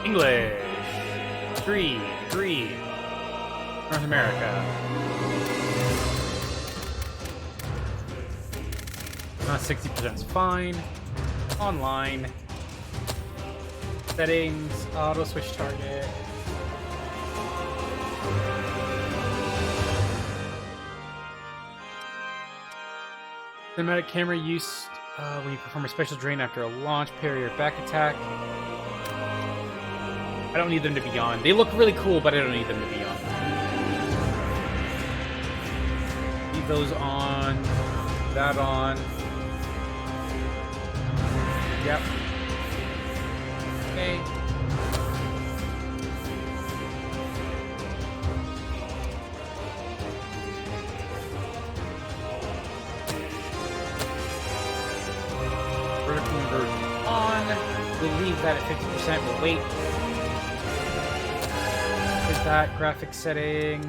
English. 3. North America. 60% is fine. Online. Settings. Auto switch target. Cinematic camera used when you perform a special drain after a launch, parry, or back attack. I don't need them to be on. They look really cool, but I don't need them to be on. Leave those on. That on. Yep. Okay. Vertical inversion on. We'll leave that at 50%. We'll wait. Is that graphic setting?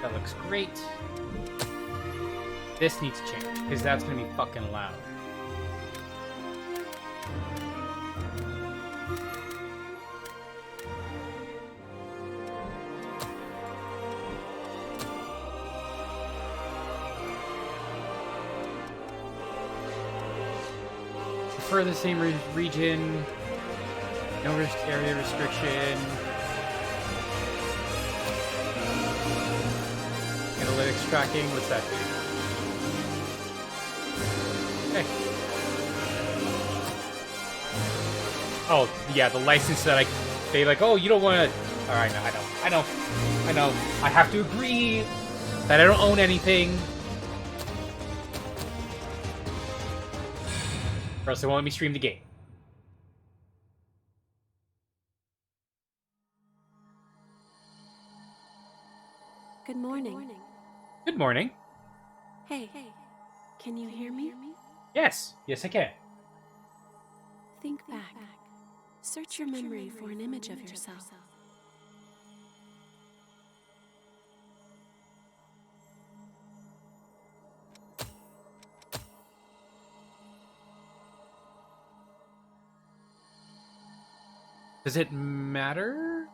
That looks great. This needs to change because that's gonna be fucking loud. Prefer the same region. No risk area restriction. Analytics tracking. What's that do? Okay. Oh yeah, the license that they like. Oh, you don't want to. All right, no, I know. I have to agree that I don't own anything. Or else they won't let me stream the game. Good morning. Good morning. Hey, can you hear me? Yes, I can. Think back. Search your memory for an image of yourself. Does it matter?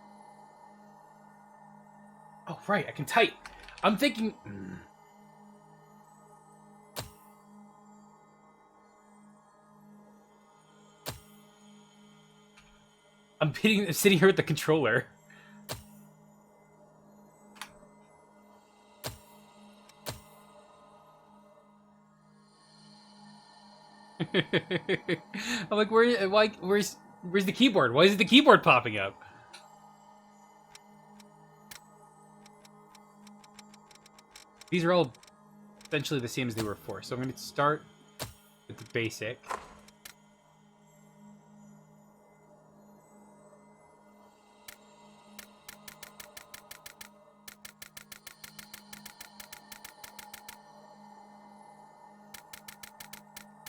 Oh, right, I can type. I'm thinking... I'm sitting here with the controller. I'm like, where's the keyboard? Why is the keyboard popping up? These are all essentially the same as they were before. So I'm going to start with the basic.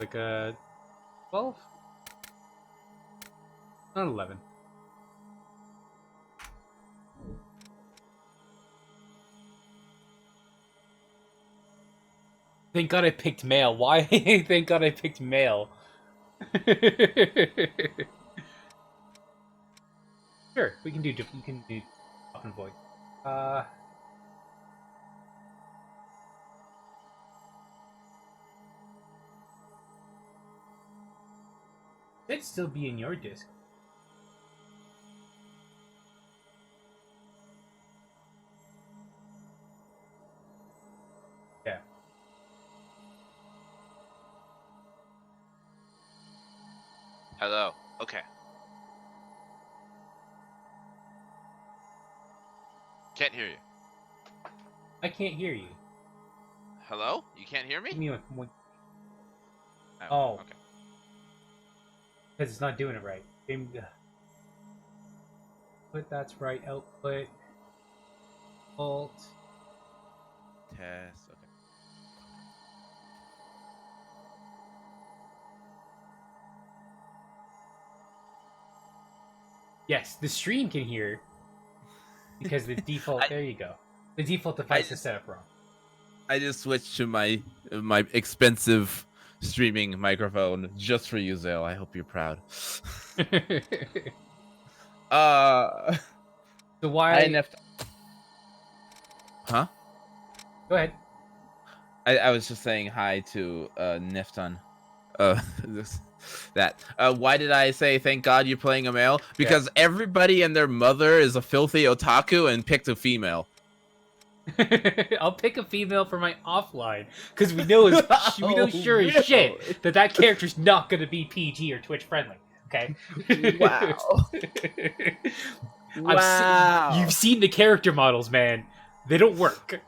Like a 12? Not 11. Thank God I picked male. Why? Thank God I picked male. Sure, we can do top and void. It'd still be in your disc. Yeah. Hello. Okay. Can't hear you. I can't hear you. Hello? You can't hear me? Give me one. Oh. Okay. Okay. Because it's not doing it right. Output, that's right. Output. Alt. Test. Okay. Yes, the stream can hear. Because the default... there you go. The default device is set up wrong. I just switched to my expensive streaming microphone just for you, Zale. I hope you're proud. So why? Huh? Go ahead. I was just saying hi to Nifton. That. Why did I say thank God you're playing a male? Because everybody and their mother is a filthy otaku and picked a female. I'll pick a female for my offline because we know sure as shit that character's not gonna be PG or Twitch friendly. Okay. Wow. Wow. You've seen the character models, man. They don't work.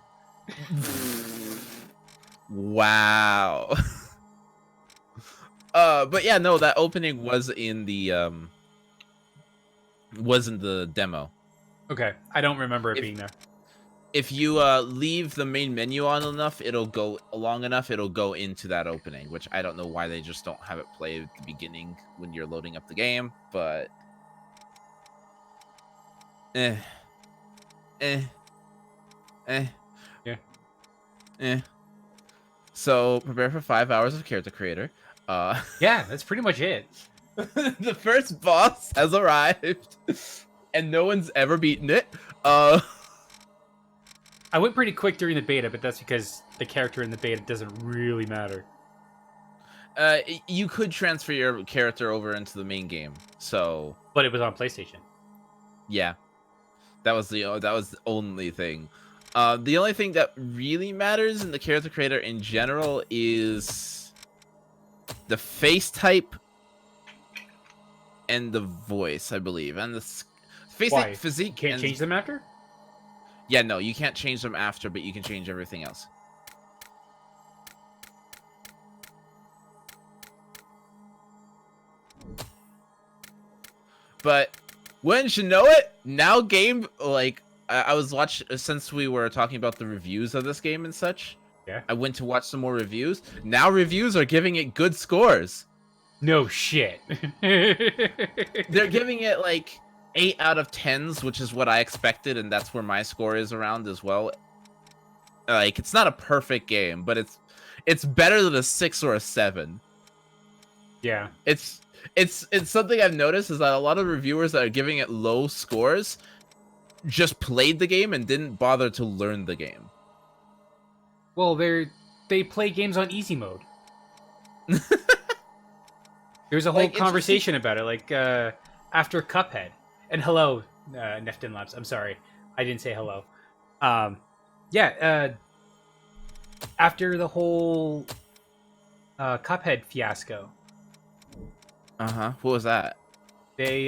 Wow. But yeah, no, that opening was in the demo. Okay, I don't remember it being there. If you leave the main menu on enough, it'll go long enough, it'll go into that opening, which I don't know why they just don't have it play at the beginning when you're loading up the game, but So prepare for 5 hours of character creator. Yeah, that's pretty much it. The first boss has arrived, and no one's ever beaten it. I went pretty quick during the beta, but that's because the character in the beta doesn't really matter. You could transfer your character over into the main game, so. But it was on PlayStation. Yeah, that was the only thing. The only thing that really matters in the character creator in general is the face type and the voice, I believe, and the face type, physique. Can't change them after? Yeah, no, you can't change them after, but you can change everything else. But wouldn't you know it? Now game, like, I was watching, since we were talking about the reviews of this game and such. Yeah. I went to watch some more reviews. Now reviews are giving it good scores. No shit. They're giving it like 8 out of 10s, which is what I expected, and that's where my score is around as well. Like, it's not a perfect game, but it's better than a 6 or a 7. Yeah. It's something I've noticed is that a lot of reviewers that are giving it low scores just played the game and didn't bother to learn the game. Well, they play games on easy mode. There's a whole conversation about it, like after Cuphead. And hello, Neftin Labs. I'm sorry, I didn't say hello. After the whole Cuphead fiasco. What was that? They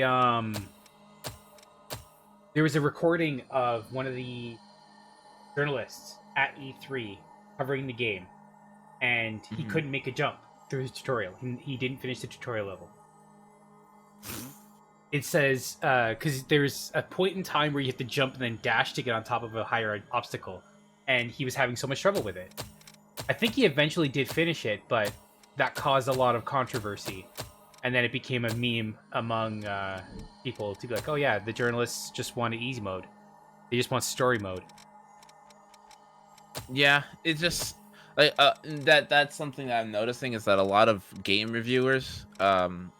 there was a recording of one of the journalists at E3 covering the game, and he couldn't make a jump through his tutorial. He didn't finish the tutorial level. It says because there's a point in time where you have to jump and then dash to get on top of a higher obstacle, and he was having so much trouble with it. I think he eventually did finish it, but that caused a lot of controversy. And then it became a meme among people to be like, oh yeah, the journalists just want easy mode. They just want story mode. Yeah, it just like that's something that I'm noticing is that a lot of game reviewers,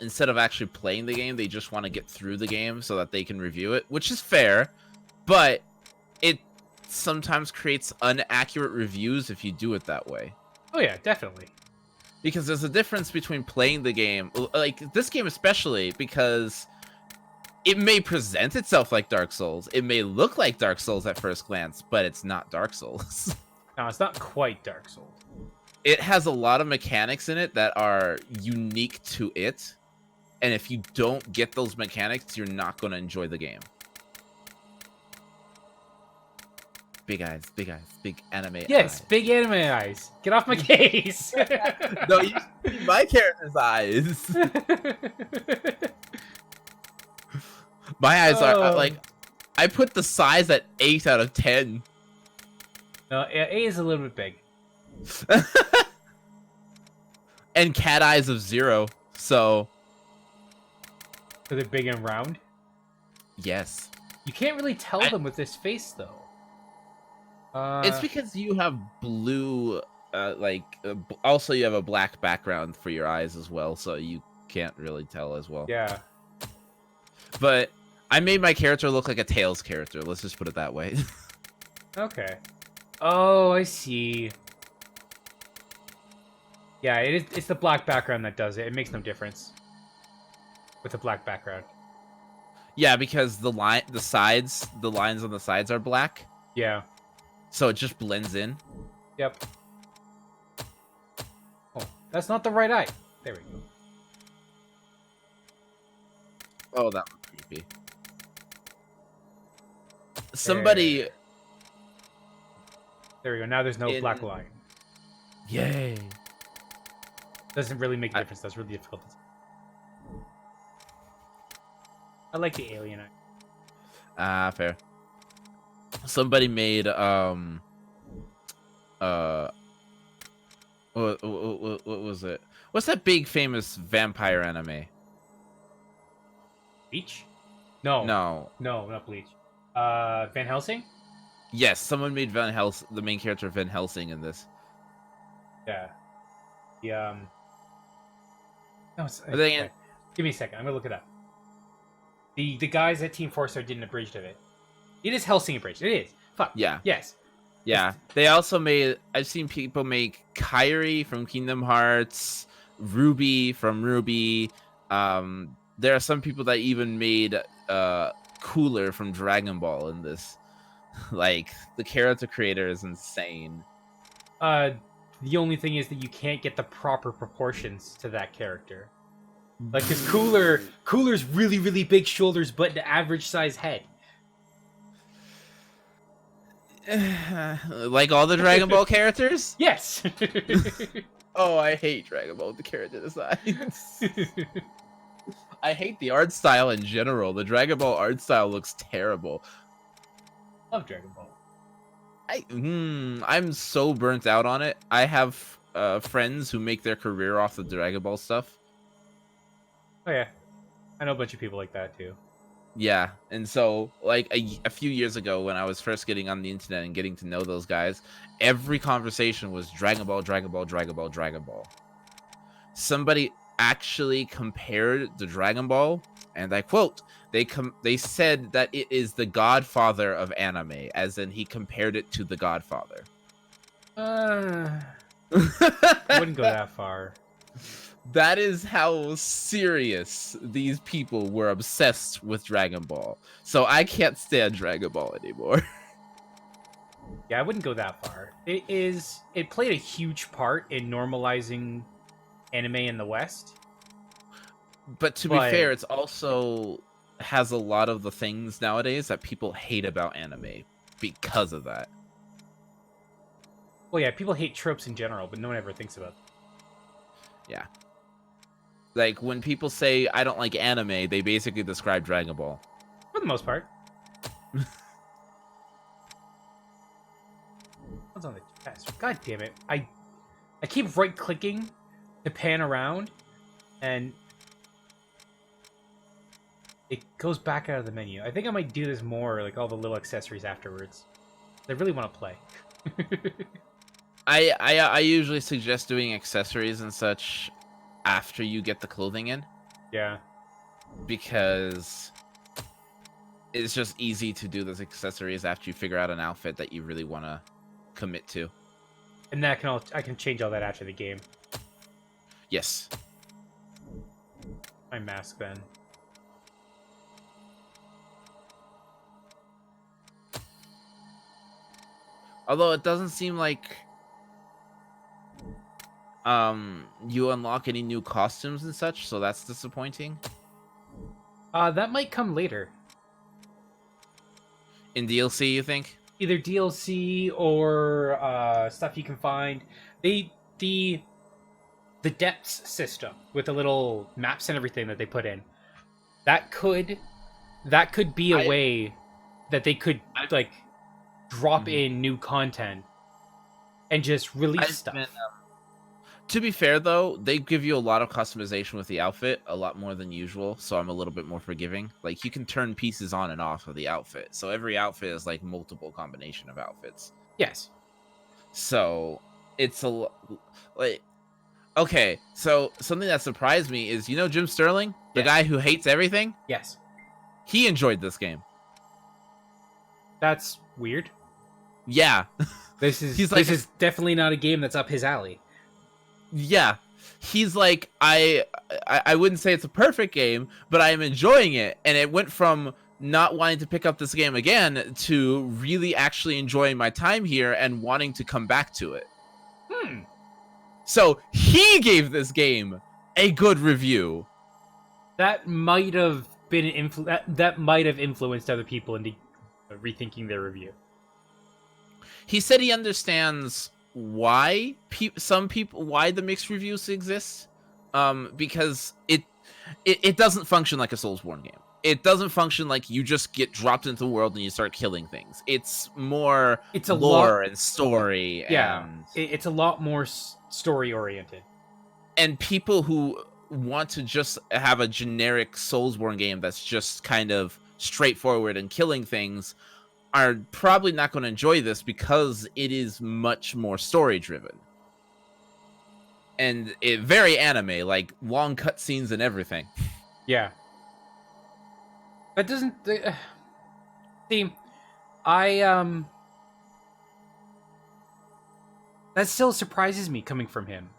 instead of actually playing the game, they just want to get through the game so that they can review it, which is fair, but it sometimes creates inaccurate reviews if you do it that way. Oh yeah, definitely. Because there's a difference between playing the game, like this game especially, because it may present itself like Dark Souls. It may look like Dark Souls at first glance, but it's not Dark Souls. No, it's not quite Dark Souls. It has a lot of mechanics in it that are unique to it. And if you don't get those mechanics, you're not going to enjoy the game. Big eyes, big anime yes, eyes. big anime eyes. Get off my case. No, you see my character's eyes. My eyes are like, I put the size at 8 out of 10. No, A is a little bit big. And cat eyes of 0, so. So they're big and round? Yes. You can't really tell them with this face, though. It's because you have blue, also you have a black background for your eyes as well, so you can't really tell as well. Yeah. But I made my character look like a Tails character. Let's just put it that way. Okay. Oh, I see. Yeah, it's the black background that does it. It makes no difference with the black background. Yeah, because the lines on the sides are black, Yeah. so it just blends in. Yep. Oh, that's not the right eye. There we go. Oh, that was creepy. Somebody. There we go. Now there's no In- black line. Yay. Doesn't really make a difference. That's really difficult. I like the alien eye. Fair. Somebody made what was it? What's that big famous vampire anime? Bleach? No. No. No, not Bleach. Van Helsing? Yes, someone made the main character of Van Helsing in this. Yeah. The No, Are they in- give me a second. I'm gonna look it up. The guys at Team 4-Star did an abridged of it. It is Helsing abridged. It is. Fuck. Yeah. Yes. Yeah. They also made. I've seen people make Kairi from Kingdom Hearts, Ruby from Ruby. There are some people that even made Cooler from Dragon Ball in this. Like, the character creator is insane. The only thing is that you can't get the proper proportions to that character. Like, his Cooler's really, really big shoulders, but an average size head. Like all the Dragon Ball characters? Yes. Oh, I hate Dragon Ball, the character designs. I hate the art style in general. The Dragon Ball art style looks terrible. Love Dragon Ball. I'm so burnt out on it. I have friends who make their career off the Dragon Ball stuff. Oh yeah, I know a bunch of people like that too. Yeah, and so like a few years ago when I was first getting on the internet and getting to know those guys, every conversation was Dragon Ball, Dragon Ball, Dragon Ball, Dragon Ball. Somebody actually compared the Dragon Ball, and I quote, they said that it is the Godfather of anime, as in he compared it to the Godfather. I wouldn't go that far. That is how serious these people were obsessed with Dragon Ball. So I can't stand Dragon Ball anymore. Yeah, I wouldn't go that far. It played a huge part in normalizing anime in the West. But to be fair, it's also has a lot of the things nowadays that people hate about anime because of that. Well, yeah, people hate tropes in general, but no one ever thinks about it. Yeah. Like, when people say, I don't like anime, they basically describe Dragon Ball. For the most part. What's on the chest? God damn it. I keep right-clicking to pan around, and it goes back out of the menu. I think I might do this more, like all the little accessories afterwards. I really want to play. I usually suggest doing accessories and such after you get the clothing in, Yeah. because it's just easy to do those accessories after you figure out an outfit that you really want to commit to. And that I can change all that after the game. Yes. My mask then. Although it doesn't seem like you unlock any new costumes and such, so that's disappointing. That might come later. In DLC, you think? Either DLC or stuff you can find. The depths system with the little maps and everything that they put in. That could be a way that they could like drop in new content and just release stuff. To be fair, though, they give you a lot of customization with the outfit, a lot more than usual, so I'm a little bit more forgiving. Like, you can turn pieces on and off of the outfit, so every outfit is like multiple combination of outfits. Yes. So it's like, okay, so something that surprised me is, you know, Jim Sterling, the Yes. guy who hates everything. Yes. He enjoyed this game. That's weird. Yeah. This is He's like- this is definitely not a game that's up his alley. Yeah. He's like, I wouldn't say it's a perfect game, but I am enjoying it. And it went from not wanting to pick up this game again to really actually enjoying my time here and wanting to come back to it. So he gave this game a good review. That might have been that might have influenced other people into rethinking their review. He said he understands why why the mixed reviews exist, because it doesn't function like a Soulsborne game. It doesn't function like you just get dropped into the world and you start killing things. It's more lore and story. Yeah, and it's a lot more story oriented. And people who want to just have a generic Soulsborne game that's just kind of straightforward and killing things are probably not going to enjoy this because it is much more story driven. And it very anime, like long cutscenes and everything. Yeah. That doesn't see. That still surprises me coming from him.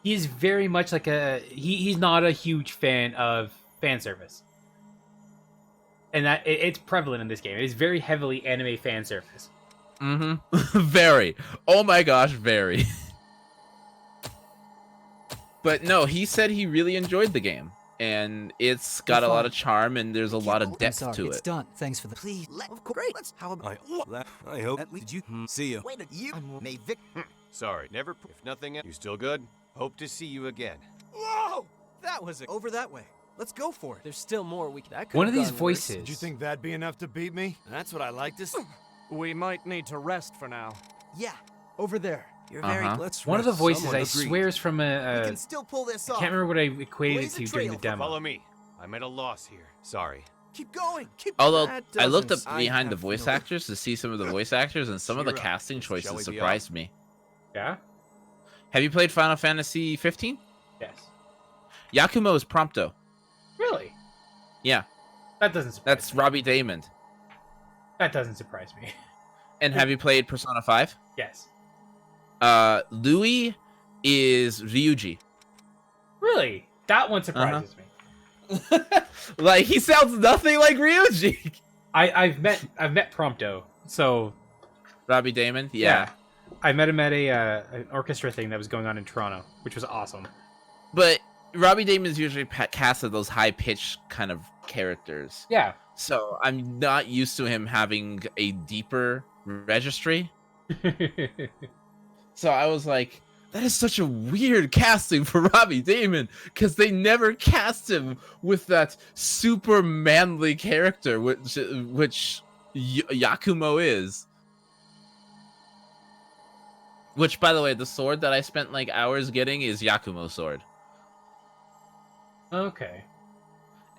He is very much like he's not a huge fan of fan service. And that it's prevalent in this game. It is very heavily anime fan service. Mm-hmm. Very. Oh my gosh, very. But no, he said he really enjoyed the game. And it's got a lot of charm and there's a lot of depth to It's it. done. Thanks for the. Please, of course. Let's. How about? I hope. At least- Did you? See you. Wait a year. May Vic. Sorry, never. If nothing else, you still good? Hope to see you again. Whoa! That was over that way. Let's go for it. There's still more we can. One of these voices. Did you think that'd be enough to beat me? That's what I like to see. We might need to rest for now. Yeah, Over there. you're very. Uh-huh. Let's One of the rest. voices Someone I agreed. swear is from We a can still pull this I off. can't remember what I equated Blaze it a to during the trail. demo. Follow me. I'm at a loss here. Sorry. Keep going. Keep. Although That I looked up doesn't- behind the have voice no- actors to see some of the voice actors and some of the Cheer up. casting Shall we choices be surprised me. Yeah? Have you played Final Fantasy 15? Yes. Yakumo is Prompto. Really? Yeah, That doesn't surprise that's me. Robbie Damon. That doesn't surprise me. And have you played Persona 5? Yes. Louis is Ryuji. Really? That one surprises me. Like, he sounds nothing like Ryuji. I've met Prompto, so Robbie Damon? Yeah. I met him at an orchestra thing that was going on in Toronto, which was awesome. But Robbie Damon's usually cast as those high-pitched kind of characters. Yeah. So I'm not used to him having a deeper registry. So I was like, that is such a weird casting for Robbie Damon, because they never cast him with that super manly character, which Yakumo is. Which, by the way, the sword that I spent like hours getting is Yakumo's sword. Okay.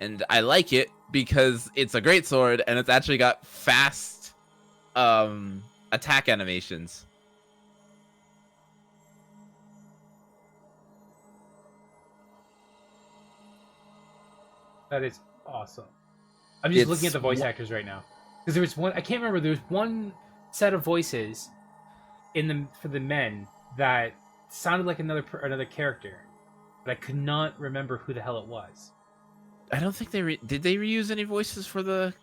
And I like it because it's a great sword and it's actually got fast attack animations. That is awesome. I'm just looking at It's the voice actors right now. Because there was one, I can't remember, there was one set of voices for the men that sounded like another character, but I could not remember who the hell it was. I don't think they did they reuse any voices for the.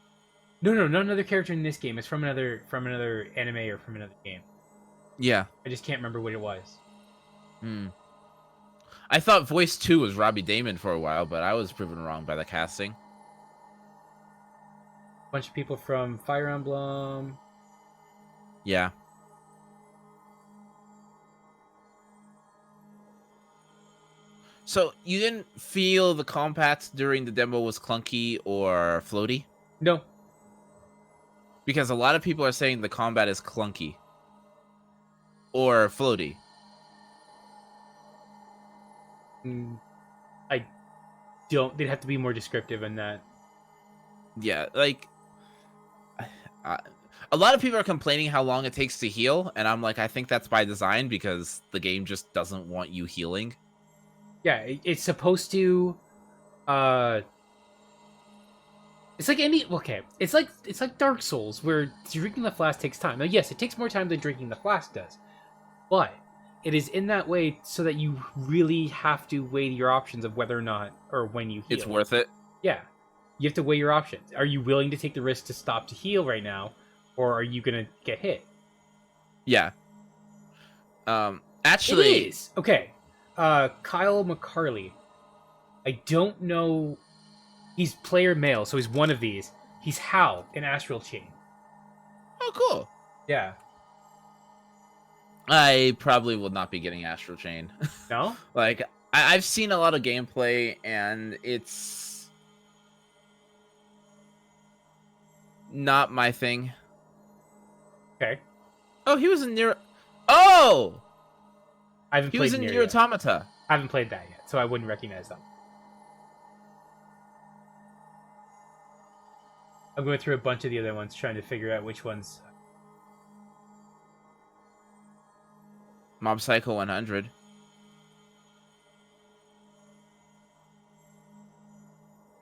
No, not another character in this game. It's from another anime or from another game. Yeah. I just can't remember what it was. I thought voice 2 was Robbie Damon for a while, but I was proven wrong by the casting. Bunch of people from Fire Emblem. Yeah. So you didn't feel the combat during the demo was clunky or floaty? No. Because a lot of people are saying the combat is clunky or floaty. I don't. They'd have to be more descriptive in that. Yeah, like a lot of people are complaining how long it takes to heal, and I'm like, I think that's by design because the game just doesn't want you healing. Yeah, it's supposed to It's like it's like Dark Souls, where drinking the flask takes time. Now, yes, it takes more time than drinking the flask does, but it is in that way so that you really have to weigh your options of whether or not or when you heal. It's worth it. Yeah, you have to weigh your options. Are you willing to take the risk to stop to heal right now, or are you gonna get hit? Yeah. Actually, It is. Okay. Kyle McCarley. I don't know. He's player male, so he's one of these. He's Hal in Astral Chain. oh, cool. Yeah. I probably will not be getting Astral Chain. No? Like, I've seen a lot of gameplay, and it's not my thing. Okay. Oh, he was in Nier. Oh, I haven't he played was in Nier Nier yet. Automata. I haven't played that yet, so I wouldn't recognize them. I'm going through a bunch of the other ones, trying to figure out which ones. Mob Psycho 100.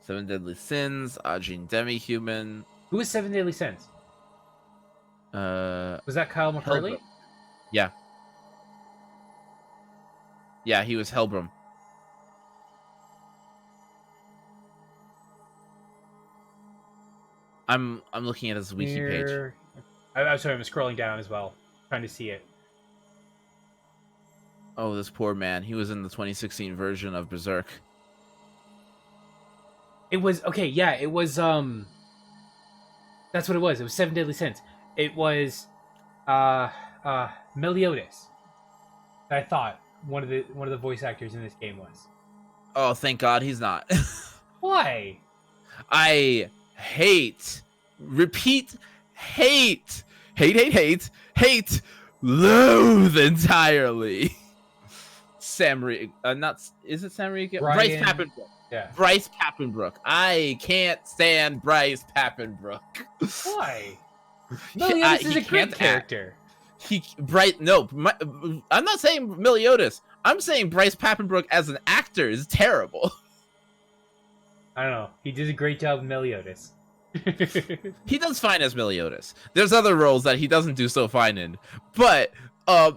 Seven Deadly Sins. Ajin Demi-Human. Who was Seven Deadly Sins? Was that Kyle McCarley? Hellbrom. Yeah. Yeah, he was Hellbrom. I'm looking at his wiki page. Nier- I'm sorry, I'm scrolling down as well, trying to see it. Oh, this poor man. He was in the 2016 version of Berserk. It was okay, yeah, it was that's what it was. It was Seven Deadly Sins. It was Meliodas. I thought one of the voice actors in this game was. Oh, thank God he's not. Why? I hate, repeat, hate, loathe entirely. Not, is it Sam Riegel? Bryce Brian- Papenbrook. Yeah. Bryce Papenbrook. I can't stand Bryce Papenbrook. Why? Yeah, Meliodas is he a great can't act. character. I'm not saying Meliodas. I'm saying Bryce Papenbrook as an actor is terrible. I don't know. He did a great job with Meliodas. He does fine as Meliodas. There's other roles that he doesn't do so fine in. But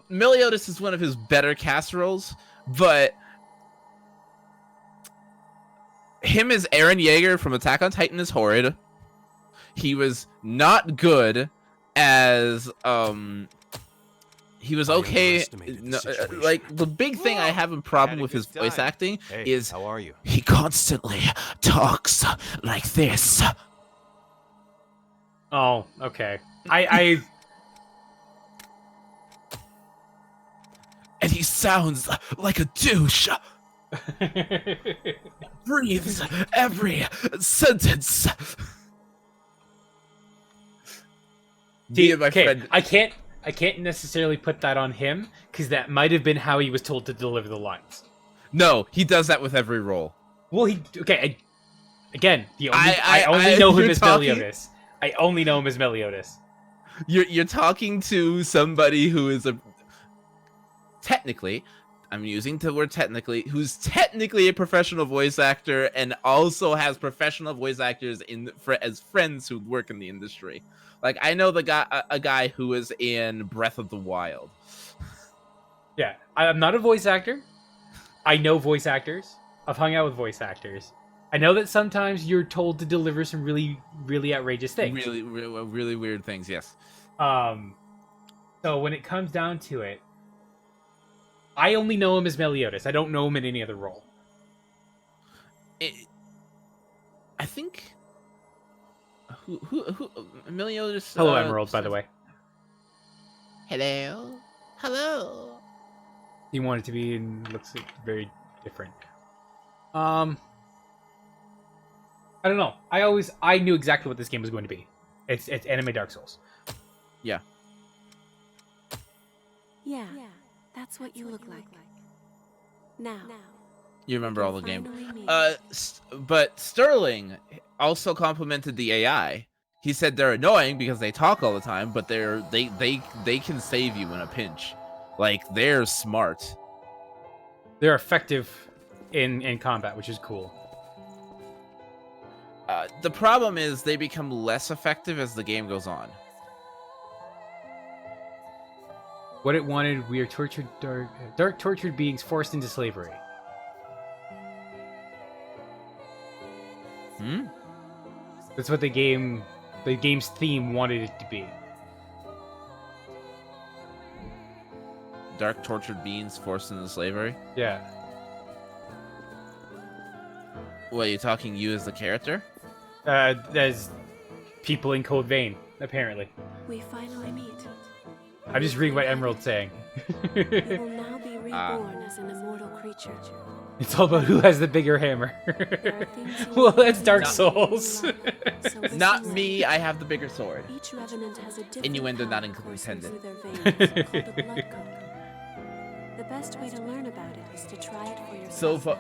Meliodas is one of his better cast roles. But him as Eren Yeager from Attack on Titan is horrid. He was not good as he was okay. underestimated the No, situation. like the big thing I have a problem Had a with his good voice time. acting Hey, is how are you? he constantly talks like this. Oh, okay. I And he sounds like a douche. Breathes every sentence. Me and my okay, friend. I can't necessarily put that on him because that might have been how he was told to deliver the lines. No, he does that with every role. Well, again, I I- only know him you're as talking- Meliodas. I only know him as Meliodas. You're talking to somebody who is technically, I'm using the word technically, who's technically a professional voice actor and also has professional voice actors as friends who work in the industry. Like I know a guy who was in Breath of the Wild. Yeah, I'm not a voice actor. I know voice actors. I've hung out with voice actors. I know that sometimes you're told to deliver some really, really outrageous things. Really, really, really weird things. Yes. So when it comes down to it, I only know him as Meliodas. I don't know him in any other role. I think. Who Meliodas? Hello, Emerald, by the way. Hello. He wanted to be and looks very different. I don't know. I knew exactly what this game was going to be. It's anime Dark Souls. Yeah, that's what you look like. Now, You remember all the game. finally meet. But Sterling also complimented the AI. He said they're annoying because they talk all the time, but they can save you in a pinch. Like they're smart. They're effective in combat, which is cool. The problem is they become less effective as the game goes on. What it wanted, we are tortured, dark tortured beings forced into slavery. Hmm? That's what the game's theme wanted it to be. Dark tortured beings forced into slavery? Yeah. What, are you talking you as the character? As people in Code Vein, apparently. We finally meet. I'm just reading what Emerald's saying. You will now be reborn as an immortal creature. It's all about who has the bigger hammer. There are things you Well, will that's learn Dark in Souls. life, so listen Not well. me, I have the bigger sword. Each revenant has a different Innuendo not power coursing intended. through their veins, called a blood code. The best way to learn about it is to try it for yourself.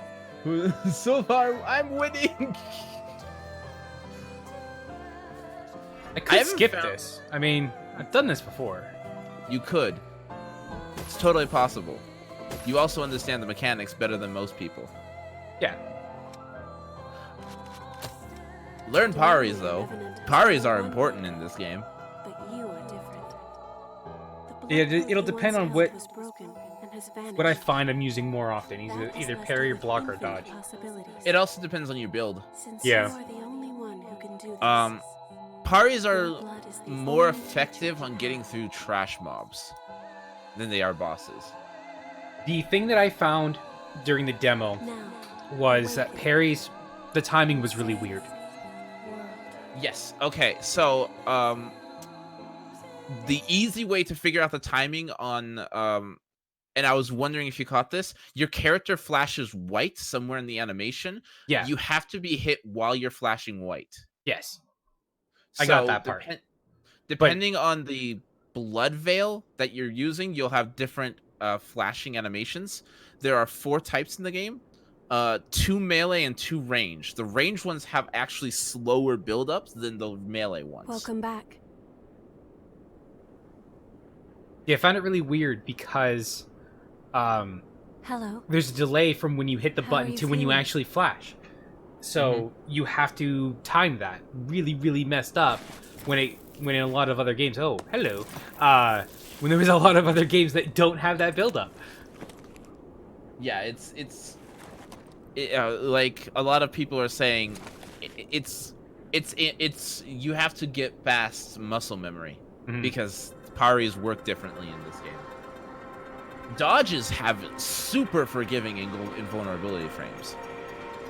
So far, I'm winning. I could haven't skip found- this. I mean, I've done this before. You could. It's totally possible. You also understand the mechanics better than most people. Yeah. Learn paris, though. Paris are important in this game. But you are different. The Yeah, blood code it'll you depend once on held what- was broken and has What I vanished. find I'm using more often, That is either vested parry or with block or infinite dodge. possibilities. It also depends on your build. Since Yeah. you are the only one who can do this, Paris your are blood is the more only effective teacher on you getting have. through trash mobs than they are bosses. The thing that I found during the demo Now, was that awaken. parries, the timing was really weird. World. Yes. Okay. So, the easy way to figure out the timing on, and I was wondering if you caught this, your character flashes white somewhere in the animation. Yeah. You have to be hit while you're flashing white. Yes. I got So that part. Depending on the blood veil that you're using, you'll have different flashing animations. There are 4 types in the game. 2 melee and 2 range. The range ones have actually slower build-ups than the melee ones. Welcome back. Yeah, I found it really weird because Hello. there's a delay from when you hit the How are button you to when you feeling? actually flash. So you have to time that. Really, really messed up when in a lot of other games. Oh, hello. When there was a lot of other games that don't have that build up. Yeah, it's like a lot of people are saying, it's you have to get fast muscle memory Mhm. because paris work differently in this game. Dodges have super forgiving invulnerability frames.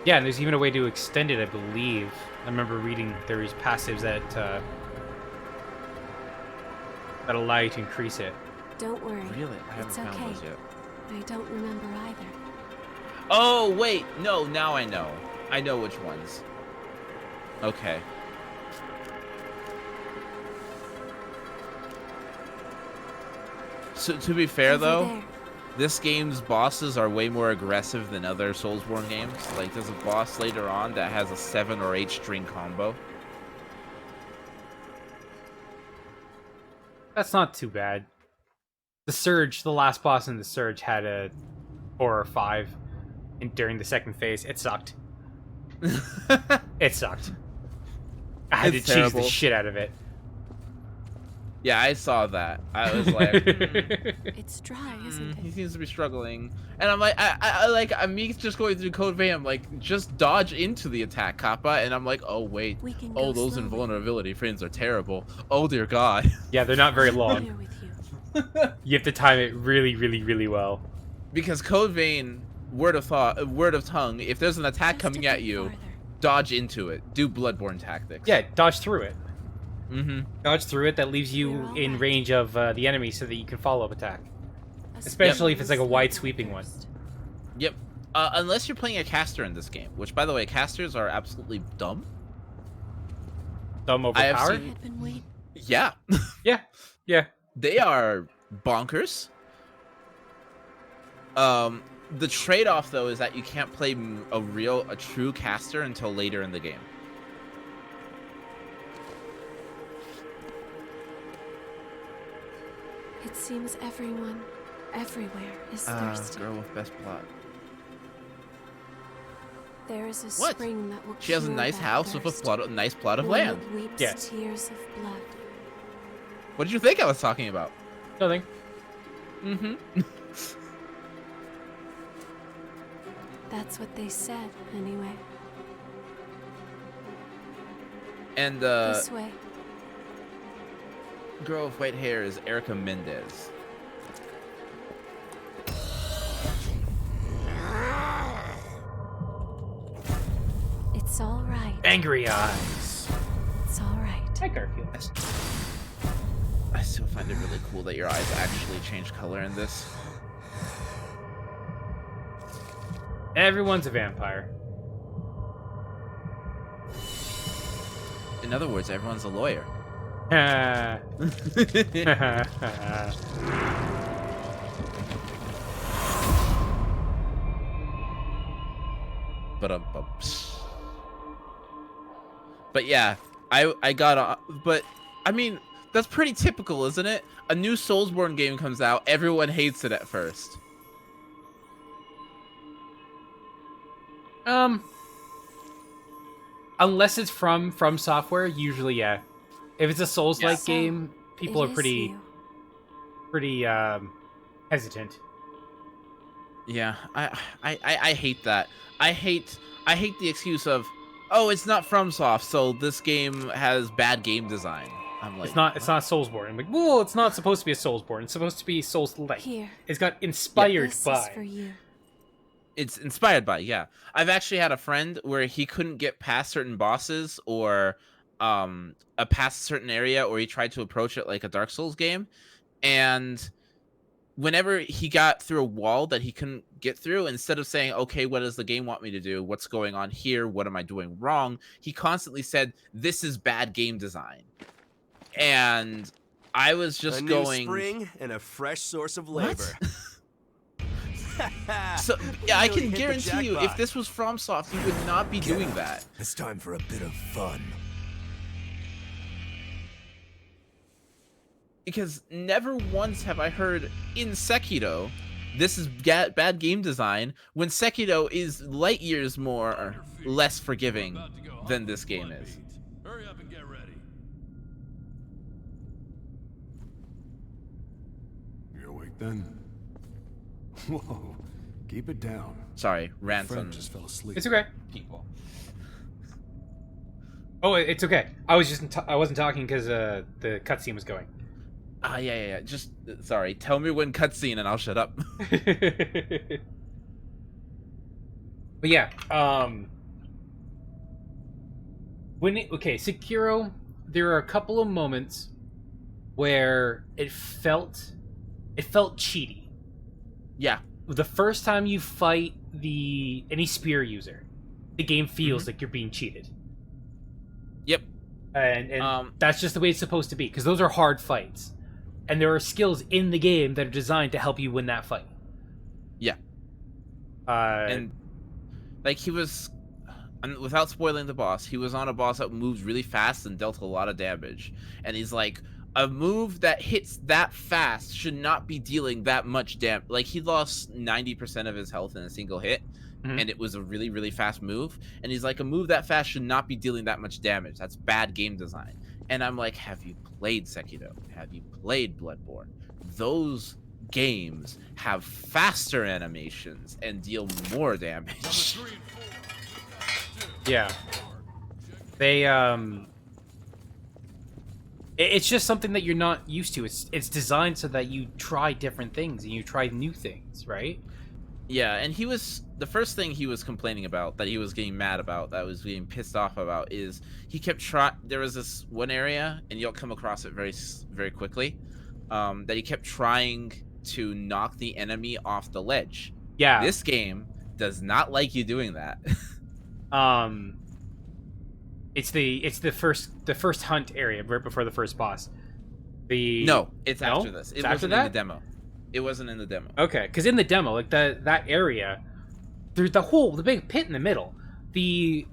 Yeah, and there's even a way to extend it, I believe. I remember reading there was passives that allow you to increase it. Don't worry. Really, I haven't It's found okay. those yet. I don't remember either. Oh wait, no, now I know. I know which ones. Okay. So to be fair Over though, there. this game's bosses are way more aggressive than other Soulsborne games. Like there's a boss later on that has a 7 or 8 string combo. That's not too bad. The Surge, the last boss in the Surge, had a 4 or 5 during the second phase. It sucked. It sucked. I had It's to cheese the terrible. shit out of it. Yeah, I saw that. I was like, It's dry, isn't he it? seems to be struggling. And I'm like, me just going through Code Vein. I'm like, just dodge into the attack, Kappa. And I'm like, oh wait, We can oh go those slowly. invulnerability frames are terrible. Oh dear God. Yeah, they're not very I'm long. here with you. You have to time it really, really, really well. Because Code Vein, word of tongue, if there's an attack Just a coming at bit you, farther. dodge into it. Do Bloodborne tactics. Yeah, dodge through it. Mm-hmm. Dodge through it. That leaves you You're all in right. range of the enemy so that you can follow up attack. A Especially if it's like a slow wide down sweeping one. first. Yep. Unless you're playing a caster in this game, which by the way, casters are absolutely dumb. Thumb I have overpowered. I seen- had been waiting. Yeah. Yeah. They are bonkers. The trade-off though is that you can't play a true caster until later in the game. It seems everyone, everywhere, is thirsty. Girl with best plot. There is a What? spring that will She has a cure nice that house with a thirst, nice plot of one land. that weeps Yes. tears of blood. What did you think I was talking about? Nothing. Mm-hmm. That's what they said, anyway. And This way. girl with white hair is Erica Mendez. It's all right. Angry eyes. It's all right. Hi, Garfield. I still find it really cool that your eyes actually change color in this. Everyone's a vampire. In other words, everyone's a lawyer. But yeah, I got but I mean, that's pretty typical, isn't it? A new Soulsborne game comes out, everyone hates it at first. Unless it's from Software, usually yeah. If it's a Souls-like So, game, people it are is pretty you. hesitant. Yeah, I hate that. I hate the excuse of, oh, it's not FromSoft, so this game has bad game design. I'm like, It's not Soulsborne. I'm like, well, it's not supposed to be a Soulsborne. It's supposed to be Souls-like. Here. It's got inspired This by. is for you. It's inspired by, yeah. I've actually had a friend where he couldn't get past certain bosses or past a certain area, or he tried to approach it like a Dark Souls game, and whenever he got through a wall that he couldn't get through, instead of saying, okay, what does the game want me to do? What's going on here? What am I doing wrong? He constantly said, this is bad game design. And I was just a going, new spring and a fresh source of What? labor. so yeah, I Really can hit the guarantee you, if jackpot. this was FromSoft, you would not be doing that. It's time for a bit of fun. Because never once have I heard in Sekiro, this is bad game design, when Sekiro is light years more or less forgiving than this game is. Hurry up and get ready. You're awake then? Whoa, keep it down. Sorry, rants Friend on just fell asleep. It's okay. people. Oh, it's okay. I was just I wasn't talking because the cutscene was going. Yeah. Just, sorry, tell me when cutscene and I'll shut up. But yeah, Sekiro, there are a couple of moments where it felt cheaty. Yeah. The first time you fight any spear user, the game feels like you're being cheated. Yep. And that's just the way it's supposed to be, because those are hard fights. And there are skills in the game that are designed to help you win that fight. Yeah. And like, he was, without spoiling the boss, he was on a boss that moves really fast and dealt a lot of damage. And he's like, a move that hits that fast should not be dealing that much damage. Like, he lost 90% of his health in a single hit, and it was a really, really fast move. And he's like, a move that fast should not be dealing that much damage. That's bad game design. And I'm like, have you played Sekiro? Have you played Bloodborne? Those games have faster animations and deal more damage. yeah, they it's just something that you're not used to. It's designed so that you try different things and you try new things, right? Yeah, and the first thing he was complaining about, that he was getting mad about, that was getting pissed off about, is he kept there was this one area, and you'll come across it very, very quickly, that he kept trying to knock the enemy off the ledge. Yeah. This game does not like you doing that. It's the first hunt area right before the first boss. No, it's No? after this. It It's after wasn't in the that? demo. It wasn't in the demo. Okay, because in the demo, like that area, there's the big pit in the middle. The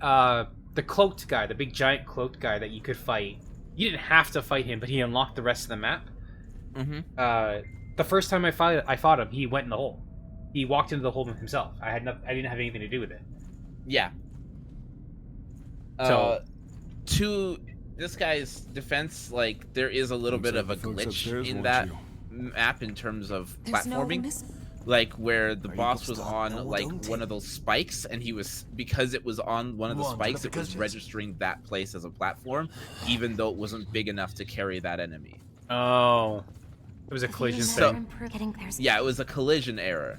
cloaked guy, the big giant cloaked guy that you could fight. You didn't have to fight him, but he unlocked the rest of the map. Mm-hmm. The first time I fought him, he went in the hole. He walked into the hole himself. I didn't have anything to do with it. Yeah. So- To this guy's defense, like there is a little bit of a Looks like the folks glitch upstairs in want that you. map in terms of There's no platforming. miss- Like where the Are you boss gonna was stop? on No, like don't one take- of those spikes, and he was, because it was on one of the One, spikes, but it was because- registering that place as a platform, even though it wasn't big enough to carry that enemy. Oh, it was a collision So- thing. Yeah, it was a collision error,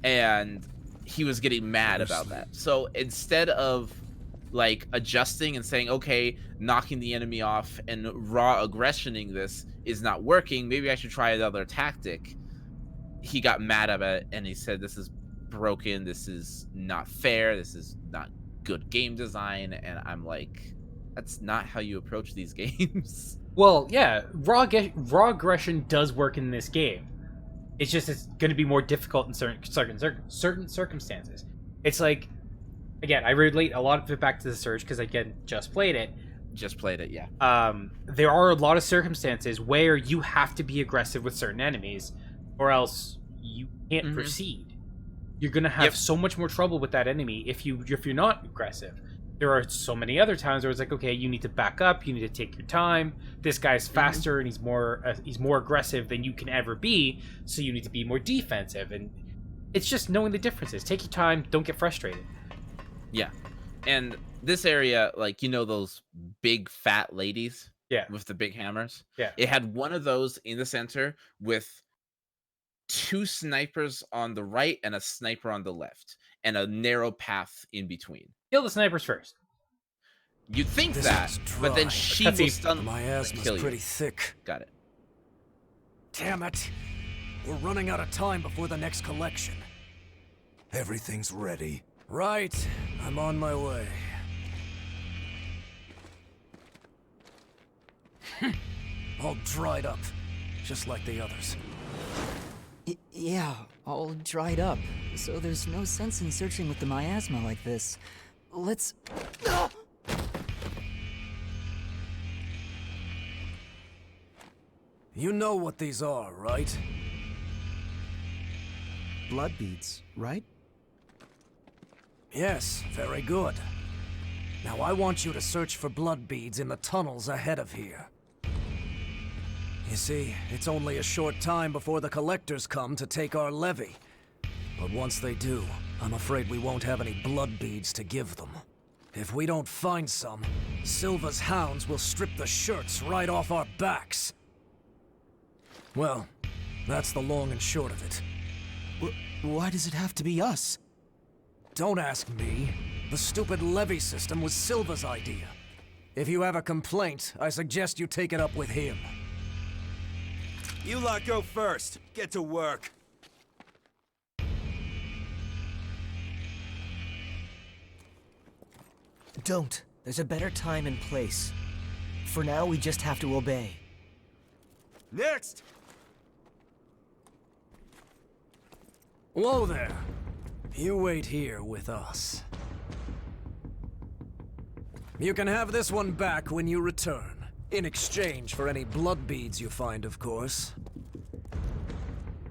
and he was getting mad about that. So instead of like adjusting and saying, okay, knocking the enemy off and raw aggressioning this is not working, maybe I should try another tactic, he got mad about it and he said, this is broken, this is not fair, this is not good game design. And I'm like, that's not how you approach these games. Well, yeah, raw aggression does work in this game. It's just it's going to be more difficult in certain circumstances. It's like, again, I relate a lot of it back to the Surge because again, just played it. Just played it, yeah. There are a lot of circumstances where you have to be aggressive with certain enemies, or else you can't Mhm. proceed. You're going to have Yep. so much more trouble with that enemy if you're not aggressive. There are so many other times where it's like, okay, you need to back up, you need to take your time. This guy's faster and he's more aggressive than you can ever be, so you need to be more defensive. And it's just knowing the differences. Take your time, don't get frustrated. Yeah. And this area, like, you know, those big fat ladies Yeah. with the big hammers? Yeah. It had one of those in the center with 2 snipers on the right and a sniper on the left, and a narrow path in between. Kill the snipers first. You'd think This that, is but then dry. she Cutscene. will stun My asthma's kill you. pretty thick. Got it. Damn it. We're running out of time before the next collection. Everything's ready. Right. I'm on my way. All dried up, just like the others. Yeah, all dried up. So there's no sense in searching with the miasma like this. Let's... You know what these are, right? Blood beads, right? Yes, very good. Now I want you to search for blood beads in the tunnels ahead of here. You see, it's only a short time before the collectors come to take our levy. But once they do, I'm afraid we won't have any blood beads to give them. If we don't find some, Silva's hounds will strip the shirts right off our backs. Well, that's the long and short of it. Why does it have to be us? Don't ask me. The stupid levy system was Silva's idea. If you have a complaint, I suggest you take it up with him. You lot go first. Get to work. Don't. There's a better time and place. For now, we just have to obey. Next! Whoa there. You wait here with us. You can have this one back when you return. In exchange for any blood beads you find, of course.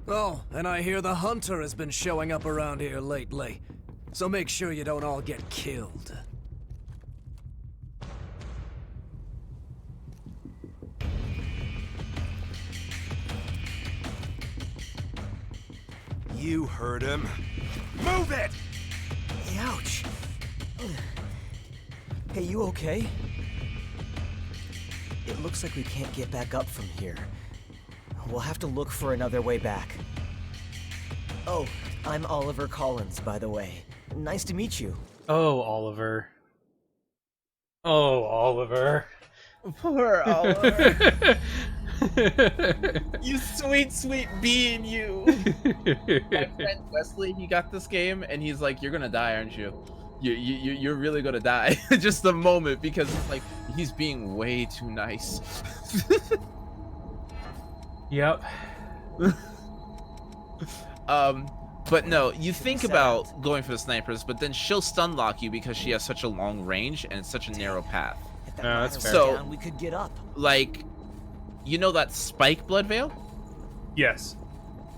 Oh, and I hear the hunter has been showing up around here lately. So make sure you don't all get killed. You heard him. Move it! Ouch! Hey, you okay? It looks like we can't get back up from here. We'll have to look for another way back. Oh, I'm Oliver Collins, by the way. Nice to meet you. Oh, Oliver. Oh, Oliver. Poor Oliver. You sweet, sweet being, you. My friend Wesley, he got this game, and he's like, "You're gonna die, aren't you? You're really gonna die." Just a moment, because it's like he's being way too nice. Yep. But no, you think about going for the snipers, but then she'll stun lock you because she has such a long range and it's such a narrow path. If that No, that's ladder fair. was So- down, we could get up. Like, you know that spike blood veil? Yes.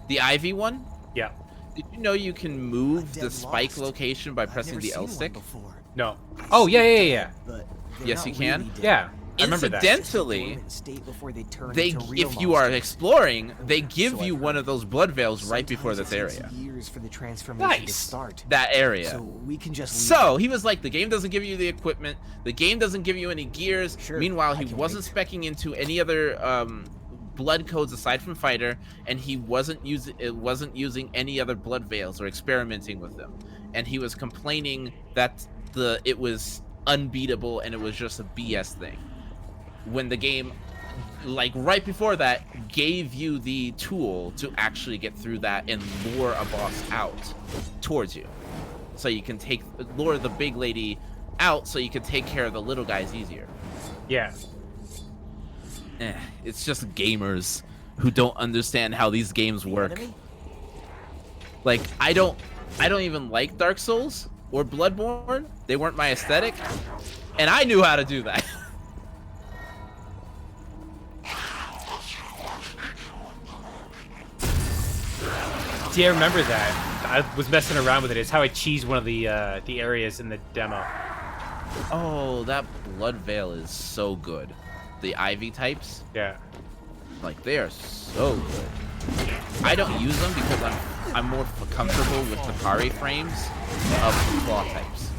The Ivy one? Yeah. Did you know you can move dead the spike lost. location by I've pressing never the seen L one stick? before. No. Oh, yeah. But they're Yes, not you can. really dead. Yeah. I remember that. Incidentally, Dormant state before they turn they into real if you are monsters. exploring, they give So you I've one heard. of those blood veils right before Sometimes this it takes area. years for the transformation to Nice. start. That area. So we can just leave So it. he was like, the game doesn't give you the equipment, the game doesn't give you any gears. Sure, Meanwhile, I he can wasn't wait. specking into any other blood codes aside from fighter, and he wasn't using any other blood veils or experimenting with them. And he was complaining that it was unbeatable and it was just a BS thing. When the game, like right before that, gave you the tool to actually get through that and lure a boss out towards you, so you can lure the big lady out, so you can take care of the little guys easier. Yeah. It's just gamers who don't understand how these games work. Enemy? Like I don't even like Dark Souls or Bloodborne. They weren't my aesthetic, and I knew how to do that. See, I remember that. I was messing around with it. It's how I cheesed one of the areas in the demo. Oh, that blood veil is so good. The Ivy types, Yeah. like they are so good. I don't use them because I'm more comfortable with the Kari frames of the claw types.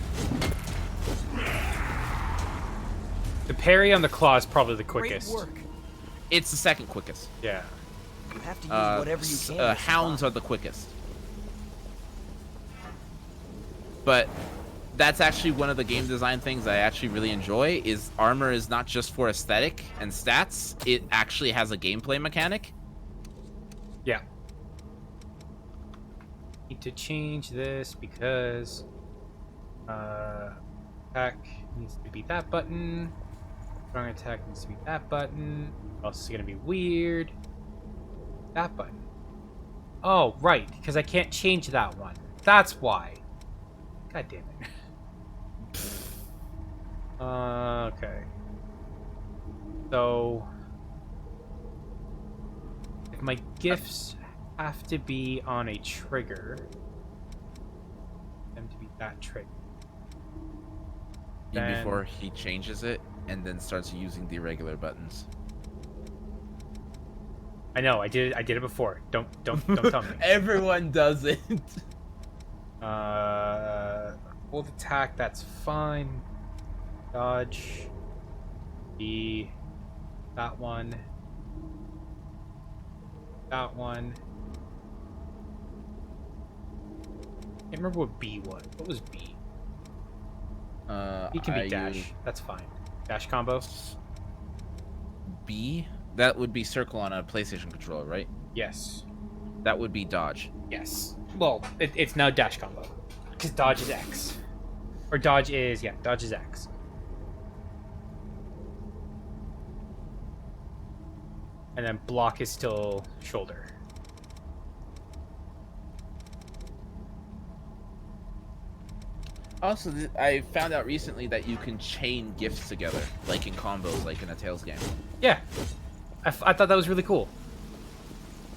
The parry on the claw is probably the Great quickest. work. It's the second quickest. Yeah. You have to use whatever you can. to Hounds survive. are the quickest. But that's actually one of the game design things I actually really enjoy, is armor is not just for aesthetic and stats, it actually has a gameplay mechanic. Yeah. Need to change this because attack needs to be that button. Strong attack needs to be that button. Or else it's gonna be weird. That button. Oh, right, because I can't change that one. That's why. God damn it. Okay. So if my gifts have to be on a trigger, them to be that trigger. And Then- before he changes it and then starts using the regular buttons. I know, I did it before. Don't tell me. Everyone does it. Hold attack, that's fine. Dodge. B. That one. That one. Can't remember what B was. What was B? B can be dash. use That's fine. Dash combo? B? That would be circle on a PlayStation controller, right? Yes. That would be dodge. Yes. Well, it's now dash combo. Because dodge is X. Or dodge is, yeah, dodge is X. And then block is still shoulder. Also, I found out recently that you can chain gifts together, like in combos, like in a Tales game. Yeah. I thought that was really cool.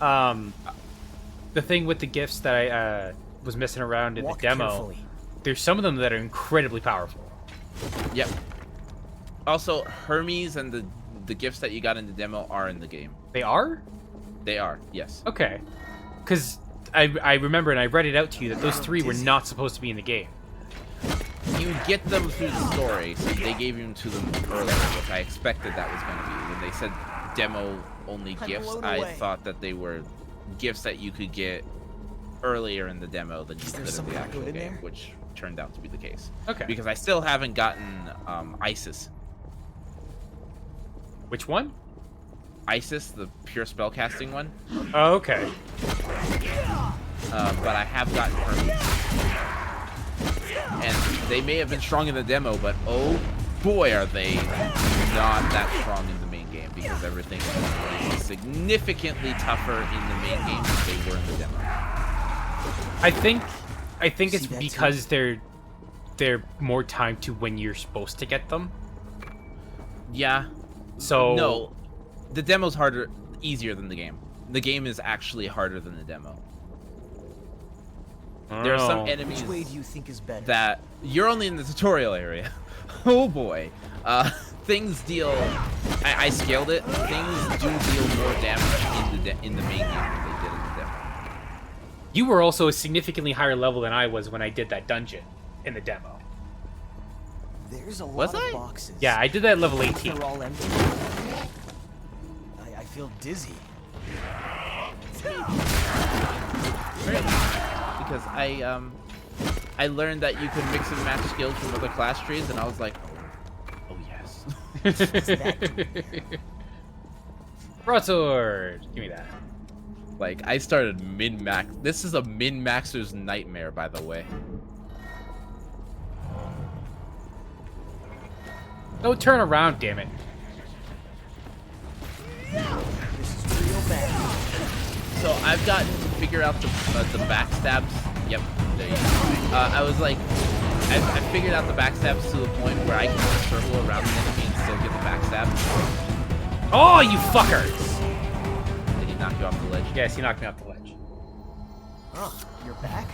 The thing with the gifts that I was messing around in Walk the demo, carefully. there's some of them that are incredibly powerful. Yep. Also, Hermes and the gifts that you got in the demo are in the game. They are? They are, yes. Okay. Because I remember and I read it out to you that those three were not supposed to be in the game. You get them through the story, so they gave them to them earlier, which I expected that was going to be. When they said demo-only I'm gifts, blown I away. thought that they were gifts that you could get earlier in the demo than you Is there could in something the actual good in game, there? which turned out to be the case. Okay. Because I still haven't gotten Isis. Which one? Isis, the pure spellcasting one. Oh, okay. But I have gotten Hermes. And they may have been strong in the demo, but oh boy are they not that strong in the main game, because everything is significantly tougher in the main game than they were in the demo. I think it's See that because they're more time to when you're supposed to get them. Yeah. So No, the demo's harder, easier than the game. The game is actually harder than the demo. There are some Oh. enemies Which way do you think is better? that you're only in the tutorial area. Oh boy. Things deal. I scaled it. Things do deal more damage in the main game than they did in the demo. You were also a significantly higher level than I was when I did that dungeon in the demo. There's a Was lot I? of boxes. Yeah, I did that at level 18. They're all empty. I feel dizzy. Because I learned that you can mix and match skills from other class trees, and I was like, oh yes. Broadsword! Give me that. Like, I started min-max. This is a min-maxer's nightmare, by the way. Don't turn around, damn it. This is real bad. So I've gotten to figure out the backstabs. Yep, there you go. I was like, I figured out the backstabs to the point where I can just circle around the enemy and still get the backstab. Oh, you fucker! Did he knock you off the ledge? Yes, he knocked me off the ledge. Oh, you're back?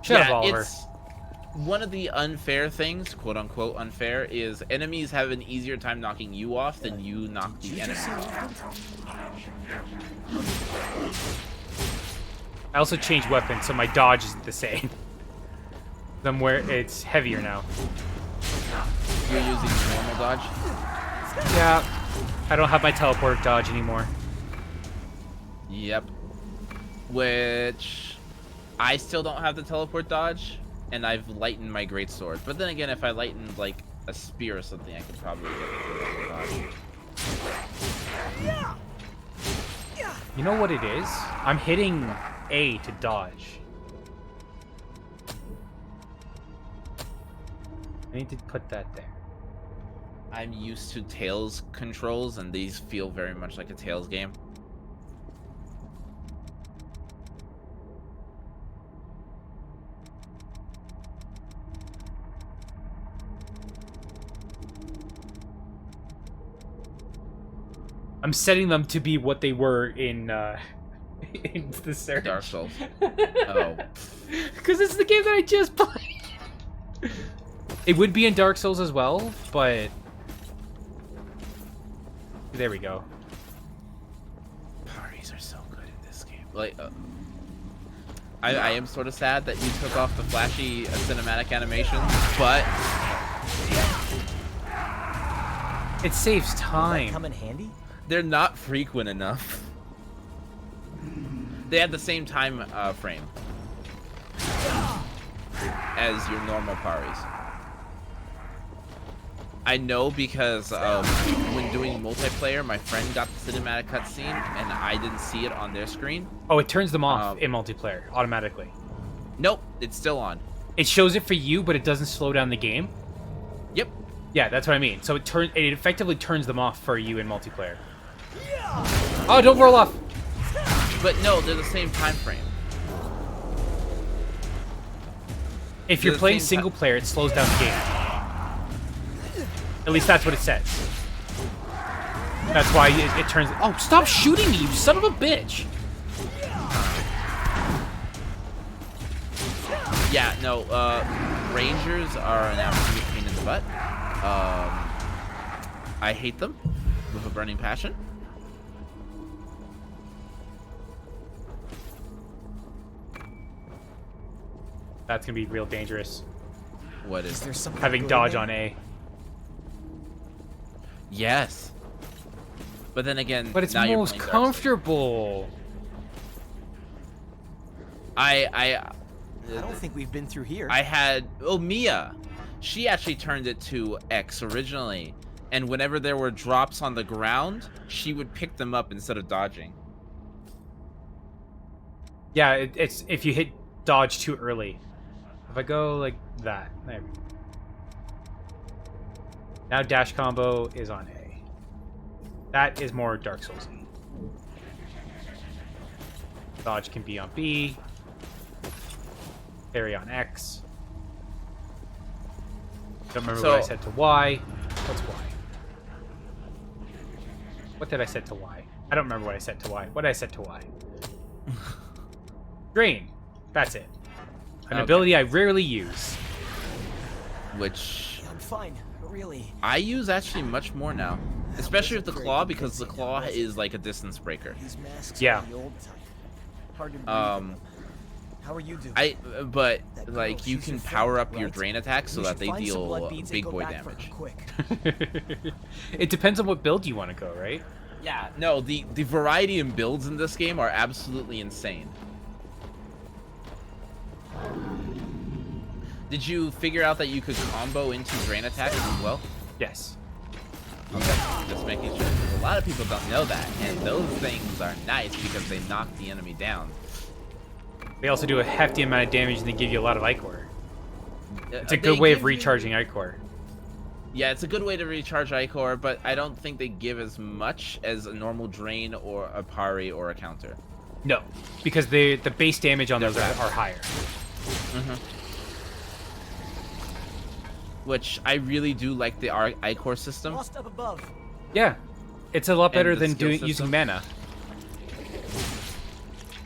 Shut up, Oliver. It's one of the unfair things, quote unquote unfair, is enemies have an easier time knocking you off than you knock the enemy off. I also changed weapons, so my dodge isn't the same. It's heavier now. You're using normal dodge? Yeah. I don't have my teleport dodge anymore. Yep. Which I still don't have the teleport dodge, and I've lightened my greatsword. But then again, if I lightened like a spear or something, I could probably get the dodge. You know what it is? I'm hitting A to dodge. I need to put that there. I'm used to Tails controls, and these feel very much like a Tails game. I'm setting them to be what they were in in the search. Dark Souls. Oh. Because it's the game that I just played. It would be in Dark Souls as well, but there we go. Parties are so good in this game. Like, I am sort of sad that you took off the flashy cinematic animations, but it saves Will that time. come in handy? they're not frequent enough. They have the same time frame as your normal paris. I know because when doing multiplayer, my friend got the cinematic cutscene and I didn't see it on their screen. Oh, it turns them off in multiplayer automatically. Nope, it's still on. It shows it for you, but it doesn't slow down the game. Yep. Yeah, that's what I mean. So it effectively turns them off for you in multiplayer. Oh, don't roll off. But no, they're the same time frame. If you're playing single player, it slows down the game. At least that's what it says. That's why it turns... Oh, stop shooting me, you son of a bitch! Yeah, no, Rangers are an absolute pain in the butt. I hate them with a burning passion. That's gonna be real dangerous. What is there something having good dodge there? on A? Yes. But then again, But it's now you're most playing Dark Souls. comfortable. I don't think we've been through here. I had Mia. She actually turned it to X originally, and whenever there were drops on the ground, she would pick them up instead of dodging. Yeah, it's if you hit dodge too early. If I go like that, there we go. Now dash combo is on A. That is more Dark Souls-y. Dodge can be on B. Parry on X. Don't remember what I said to Y. What's Y? What did I set to Y? I don't remember what I set to Y. What did I set to Y? Drain. That's it. An Okay. ability I rarely use. Which I'm fine, really. I use actually much more now. Especially with the Wasn't claw, very because the convincing, claw was it? is like a distance breaker. These masks Yeah. are the old type. Hard to breathe. How are you doing? But That girl, like you she's can your power friend, up your right? drain attacks so We that should they find some blood deal beads and big go boy back for her damage. quick. It depends on what build you want to go, right? Yeah, no, the variety in builds in this game are absolutely insane. Did you figure out that you could combo into drain attacks as well? Yes. Okay, just making sure. A lot of people don't know that, and those things are nice because they knock the enemy down. They also do a hefty amount of damage and they give you a lot of Ichor. It's a They good way of give you- recharging Ichor. Yeah, it's a good way to recharge Ichor, but I don't think they give as much as a normal drain or a parry or a counter. No, because the base damage on They're those are fast. higher. Which I really do like the Ichor system. Lost up above. Yeah, it's a lot better And the than skill using system? mana.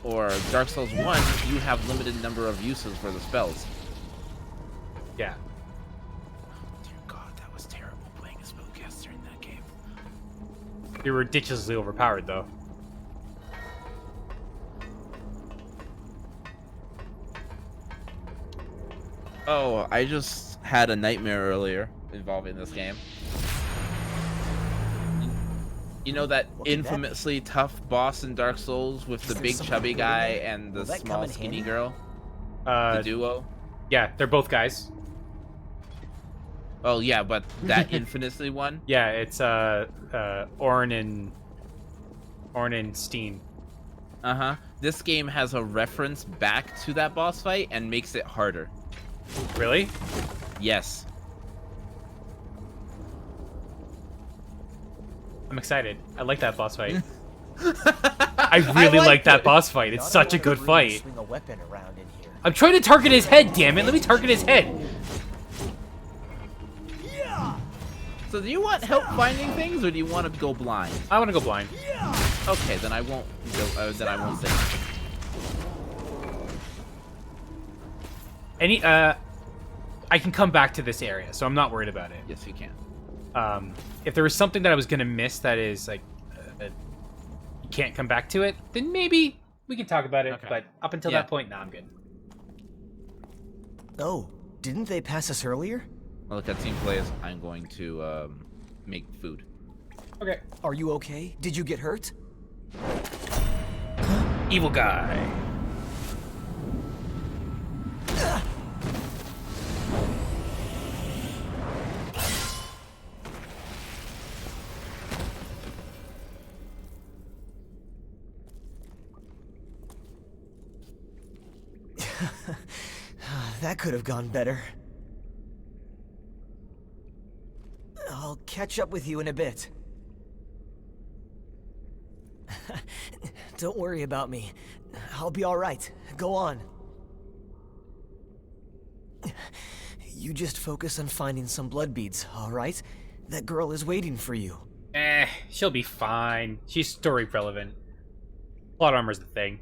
Or Dark Souls 1, you have limited number of uses for the spells. Yeah. Dear God, that was terrible playing a spellcaster in that game. They were ridiculously overpowered, though. Oh, I just had a nightmare earlier involving this game. You know that What could that be? infamously tough boss in Dark Souls with Is the there big something chubby good in guy there? and the Will that come small in skinny handy? girl? The Uh, duo? yeah, they're both guys. Oh yeah, but that infamously one? Yeah, it's Ornn and Steen. Uh-huh. This game has a reference back to that boss fight and makes it harder. Really? Yes. I'm excited. I like that boss fight. I really like that boss fight. It's Not such a lot of good room to fight. Swing a weapon around in here. I'm trying to target his head, damn it. Let me target his head. So do you want help finding things or do you want to go blind? I want to go blind. Okay, then I won't go, then I won't say anything. I can come back to this area, so I'm not worried about it. Yes, you can. If there was something that I was gonna miss that is like you can't come back to it, then maybe we can talk about it. Okay. But up until Yeah. that point, nah, I'm good. Oh, didn't they pass us earlier? Well, the cutscene plays. I'm going to make food. Okay. Are you okay? Did you get hurt? Evil guy. That could have gone better. I'll catch up with you in a bit. Don't worry about me. I'll be alright. Go on. You just focus on finding some blood beads, alright? That girl is waiting for you. She'll be fine. She's story relevant. Plot armor's the thing.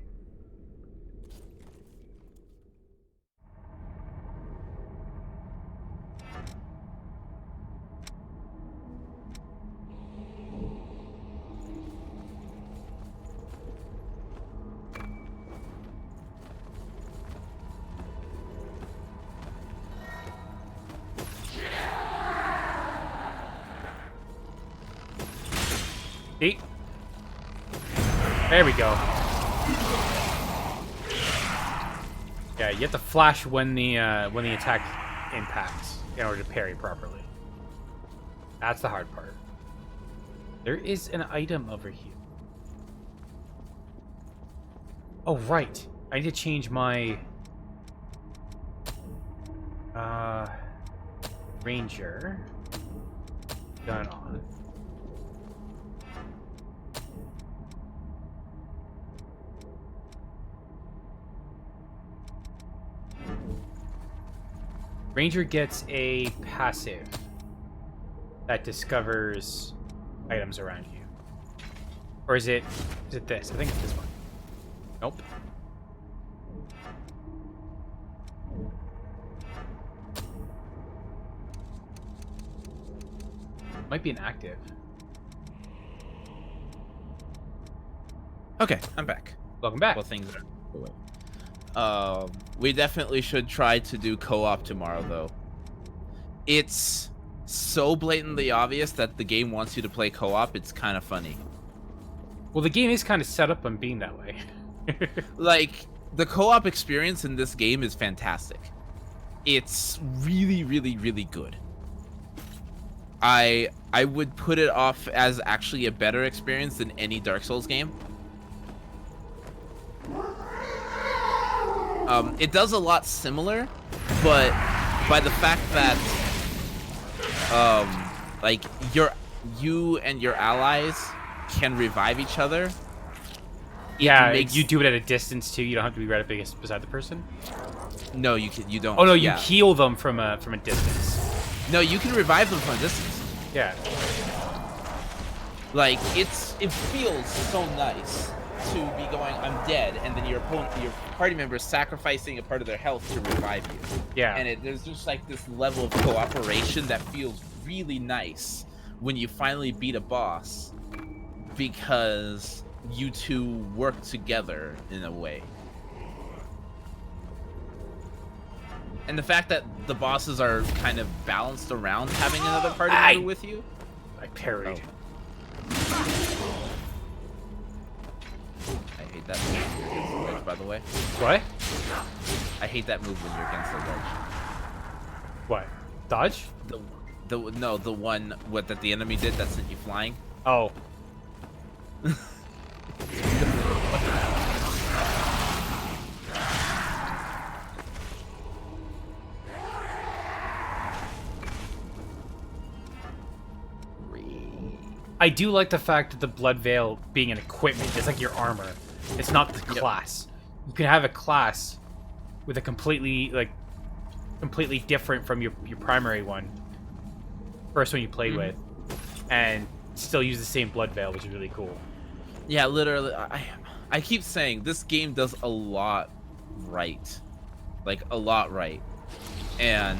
See? There we go. Yeah, you have to flash when the attack impacts in order to parry properly. That's the hard part. There is an item over here. Oh, right. I need to change my ranger gun on. Ranger gets a passive that discovers items around you. Or is it this? I think it's this one. Nope. Might be inactive. Okay, I'm back. Welcome back. Well, things are. We definitely should try to do co-op tomorrow, though. It's so blatantly obvious that the game wants you to play co-op. It's kind of funny. Well, the game is kind of set up on being that way. Like, the co-op experience in this game is fantastic. It's really, really, really good. I would put it off as actually a better experience than any Dark Souls game. It does a lot similar, but by the fact that like you and your allies can revive each other. Yeah, makes... you do it at a distance too. You don't have to be right up beside the person. No, you don't. Oh no, you heal them from a distance. No, you can revive them from a distance. Yeah. Like it feels so nice to be going, I'm dead, and then your party member is sacrificing a part of their health to revive you. Yeah. And there's just like this level of cooperation that feels really nice when you finally beat a boss, because you two work together in a way. And the fact that the bosses are kind of balanced around having another party member with you. I parried. I hate that move when you're against the ledge, by the way. What? I hate that move when you're against the ledge. What? Dodge? The one that the enemy did that sent you flying. Oh. I do like the fact that the Blood Veil being an equipment is like your armor. It's not the class. You can have a class with a completely different from your primary one, first one you played with, and still use the same Blood Veil, which is really cool. Yeah, literally. I keep saying this game does a lot right, like a lot right, and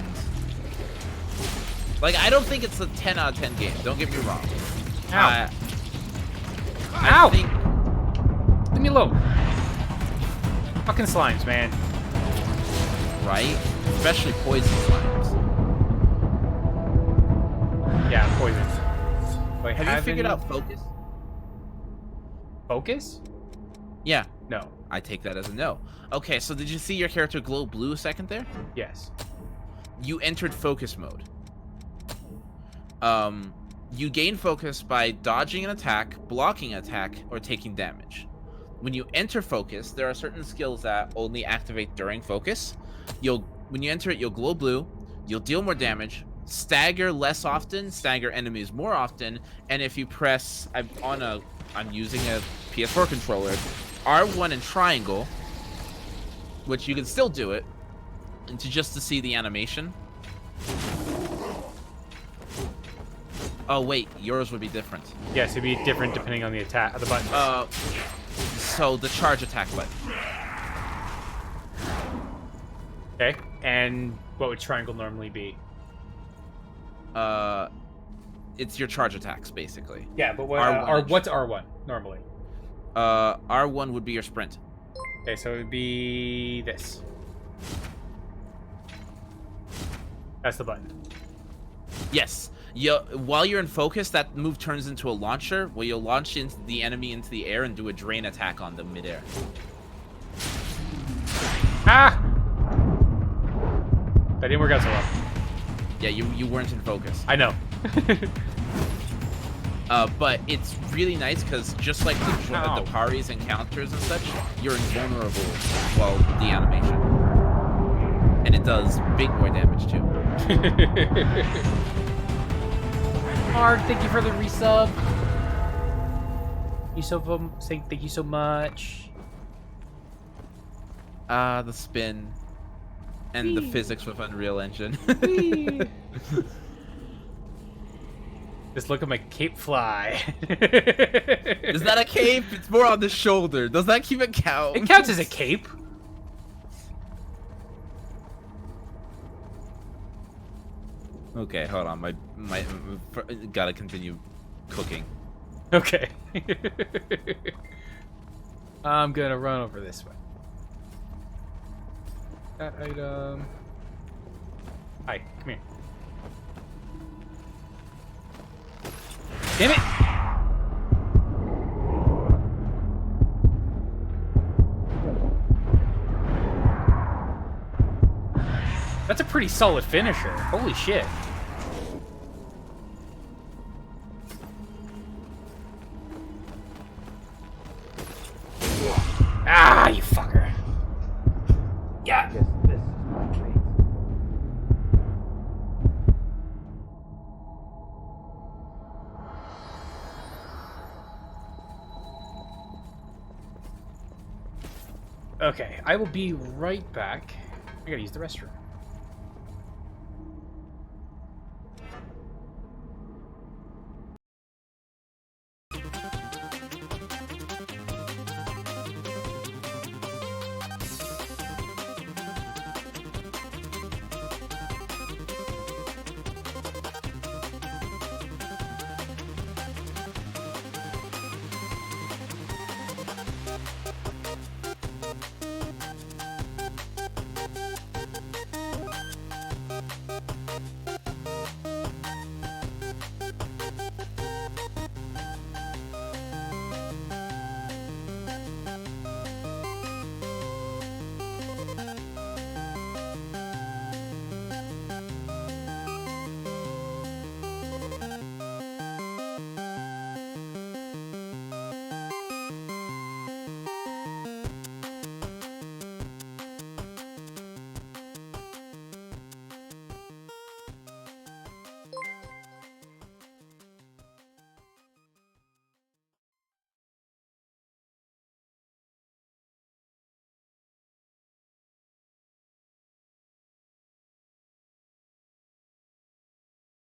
like I don't think it's a 10 out of 10 game. Don't get me wrong. Ow! I think... Leave me alone. Fucking slimes, man. Right? Especially poison slimes. Yeah, poison. Wait, have you figured out focus? Focus? Yeah. No. I take that as a no. Okay, so did you see your character glow blue a second there? Yes. You entered focus mode. You gain focus by dodging an attack, blocking an attack, or taking damage. When you enter focus, there are certain skills that only activate during focus. When you enter it, you'll glow blue, you'll deal more damage, stagger less often, stagger enemies more often, and if you press, I'm using a PS4 controller, R1 and triangle, which you can still do it, and just to see the animation. Oh wait, yours would be different. Yes, it'd be different depending on the button. So the charge attack button. Okay, and what would triangle normally be? It's your charge attacks basically. Yeah, but what's R1 normally? R1 would be your sprint. Okay, so it would be this. That's the button. Yes. While you're in focus, that move turns into a launcher, where you'll launch into the enemy into the air and do a drain attack on them midair. Ah! That didn't work out so well. Yeah, you weren't in focus. I know. But it's really nice because just like the parries and counters and such, you're invulnerable while the animation. And it does big boy damage too. Hard, thank you for the resub. Saying thank you so much. The spin and the physics with Unreal Engine. Just look at my cape fly. Is that a cape? It's more on the shoulder. Does that keep it count? It counts as a cape. Okay, hold on. My gotta continue cooking. Okay. I'm gonna run over this way. That item. Hi, come here. Damn it! That's a pretty solid finisher. Holy shit. Ah, you fucker. Yeah. This is my fate. Okay, I will be right back. I gotta use the restroom.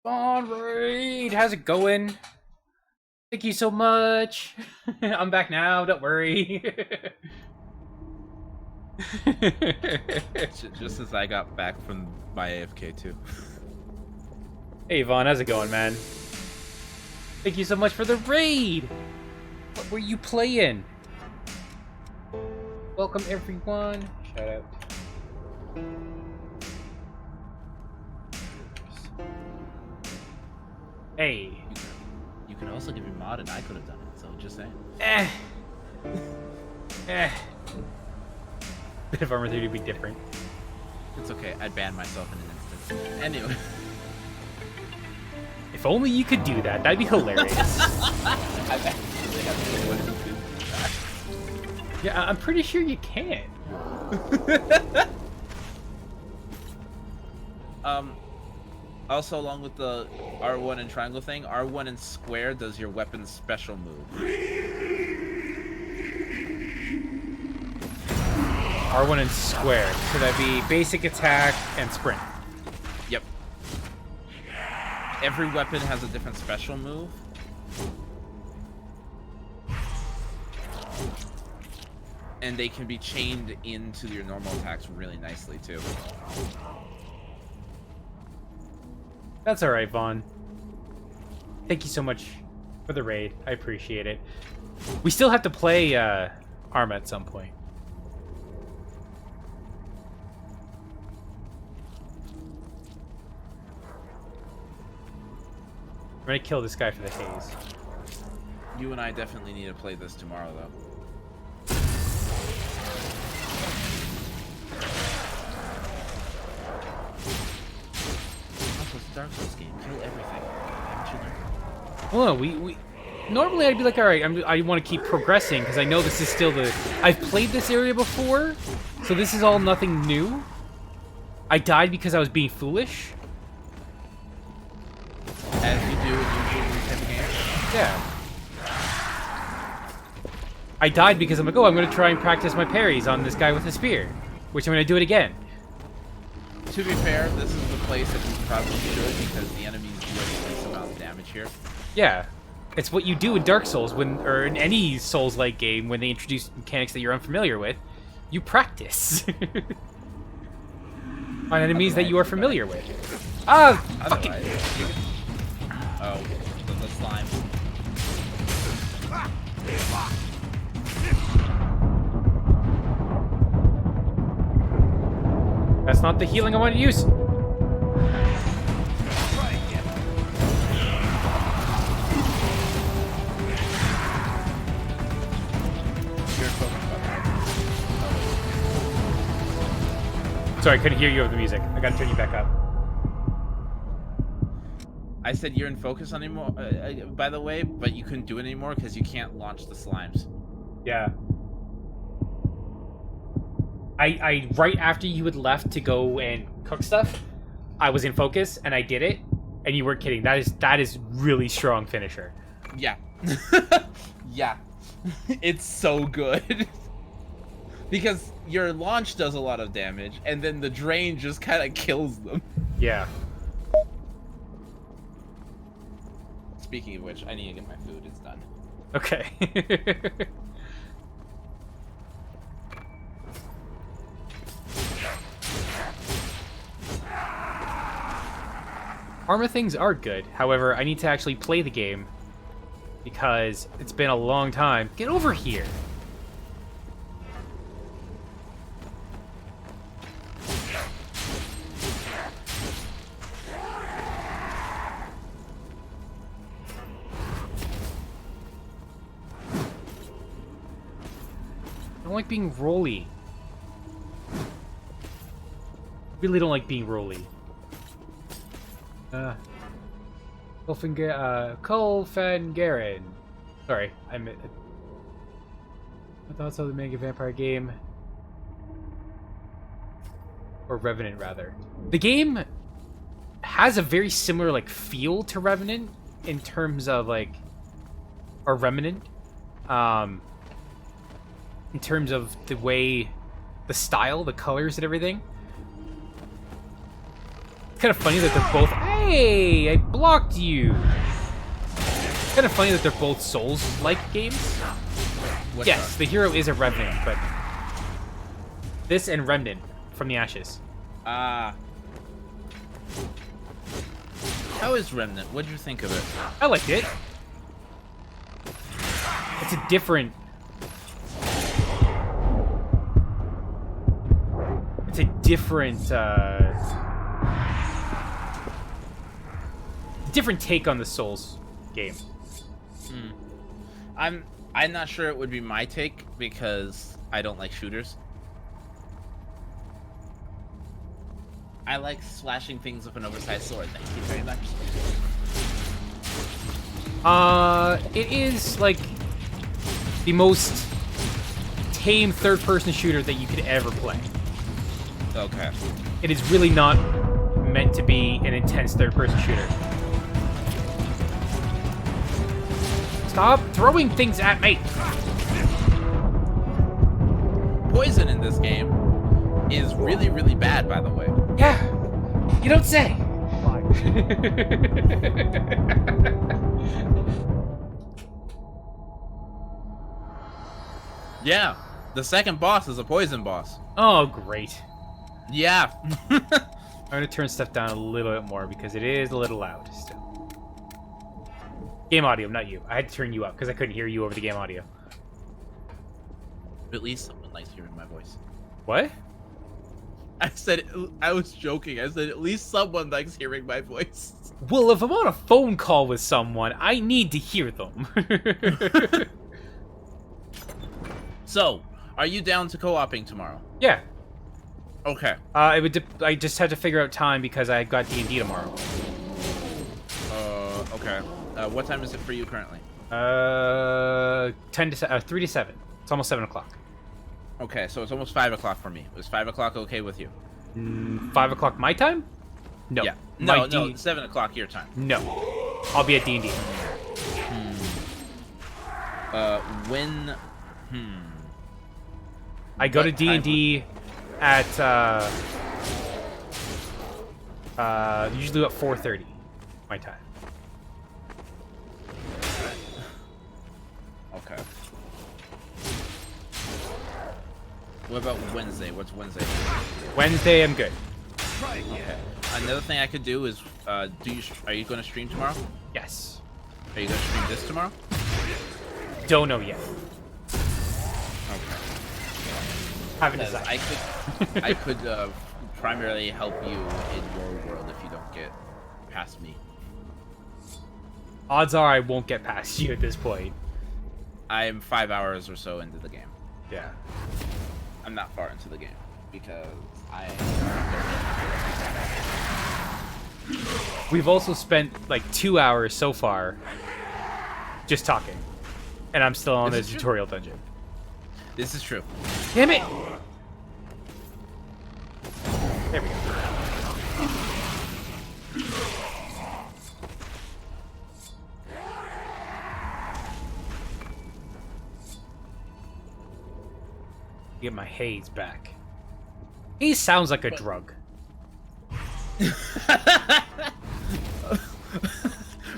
Bon Raid, how's it going? Thank you so much. I'm back now, don't worry. Just as I got back from my AFK too. Hey Vaughn, how's it going, man? Thank you so much for the raid! What were you playing? Welcome everyone. Shout out. Hey. You can also give me mod, and I could have done it. So just saying. Bit of Armor 3 to be different. It's okay. I'd ban myself in an instant. Anyway. If only you could do that. That'd be hilarious. I've actually had someone who could do that. Yeah, I'm pretty sure you can. Also, along with the R1 and triangle thing, R1 and square does your weapon's special move. R1 and square. So that'd be basic attack and sprint. Yep. Every weapon has a different special move. And they can be chained into your normal attacks really nicely, too. That's alright, Vaughn. Thank you so much for the raid. I appreciate it. We still have to play Arma at some point. I'm gonna kill this guy for the haze. You and I definitely need to play this tomorrow, though. Also, it's a Dark Souls game. Kill everything. Haven't you learned? Well, we normally I'd be like, all right, I want to keep progressing because I know this is still the. I've played this area before, so this is all nothing new. I died because I was being foolish. As you do in usual type of games. Yeah. I died because I'm like, oh, I'm going to try and practice my parries on this guy with a spear, which I'm going to do it again. To be fair, this is the place that you probably should because the enemies do the least amount of damage here. Yeah. It's what you do in Dark Souls or in any Souls-like game when they introduce mechanics that you're unfamiliar with. You practice. On enemies that you are familiar with. Ah, fucking... Oh, the slime. That's not the healing I want to use. Sorry, I couldn't hear you over the music. I gotta turn you back up. I said you're in focus anymore, by the way, but you couldn't do it anymore because you can't launch the slimes. Yeah. I right after you had left to go and cook stuff, I was in focus and I did it, and you weren't kidding. That is really strong finisher. Yeah. Yeah. It's so good. Because your launch does a lot of damage, and then the drain just kind of kills them. Yeah. Speaking of which, I need to get my food. It's done. Okay. Armor things are good. However, I need to actually play the game because it's been a long time. Get over here. I don't like being rolly. Really don't like being rolly. Kolfengaren. Sorry, my thoughts of the Mega Vampire game. Or Revenant, rather. The game has a very similar, like, feel to Revenant in terms of, like... Or Remnant. In terms of the way... The style, the colors and everything. It's kind of funny that they're both... Hey! I blocked you! It's kind of funny that they're both Souls-like games. Yes, the hero is a Revenant, but... This and Remnant from the Ashes. How is Remnant? What did you think of it? I liked it. It's a different... It's a different, different take on the Souls game. I'm not sure it would be my take because I don't like shooters. I like slashing things with an oversized sword. Thank you very much. It is like the most tame third-person shooter that you could ever play. Okay. It is really not meant to be an intense third-person shooter. Stop throwing things at me! Poison in this game is really, really bad, by the way. Yeah, you don't say. Yeah, the second boss is a poison boss. Oh, great. Yeah. I'm gonna turn stuff down a little bit more because it is a little loud still. Game audio, not you. I had to turn you up because I couldn't hear you over the game audio. At least someone likes hearing my voice. What? I said, I was joking. I said, at least someone likes hearing my voice. Well, if I'm on a phone call with someone, I need to hear them. So, are you down to co-oping tomorrow? Yeah. Okay. I just had to figure out time because I got D&D tomorrow. Okay. What time is it for you currently? 3 to 7. It's almost 7 o'clock. Okay, so it's almost 5 o'clock for me. Was 5 o'clock okay with you? 5 o'clock my time? No. Yeah. No, 7 o'clock your time. No. I'll be at D&D. When... I go to D&D at, usually at 4:30 my time. Okay. What about Wednesday? What's Wednesday? Wednesday, I'm good. Okay. Another thing I could do is, are you going to stream tomorrow? Yes. Are you going to stream this tomorrow? Don't know yet. Okay. Haven't Because decided. I could primarily help you in your world if you don't get past me. Odds are I won't get past you at this point. I am 5 hours or so into the game. Yeah. I'm not far into the game because We've also spent like 2 hours so far just talking. And I'm still on the tutorial dungeon. This is true. Damn it! There we go. Get my haze back. Haze sounds like a drug.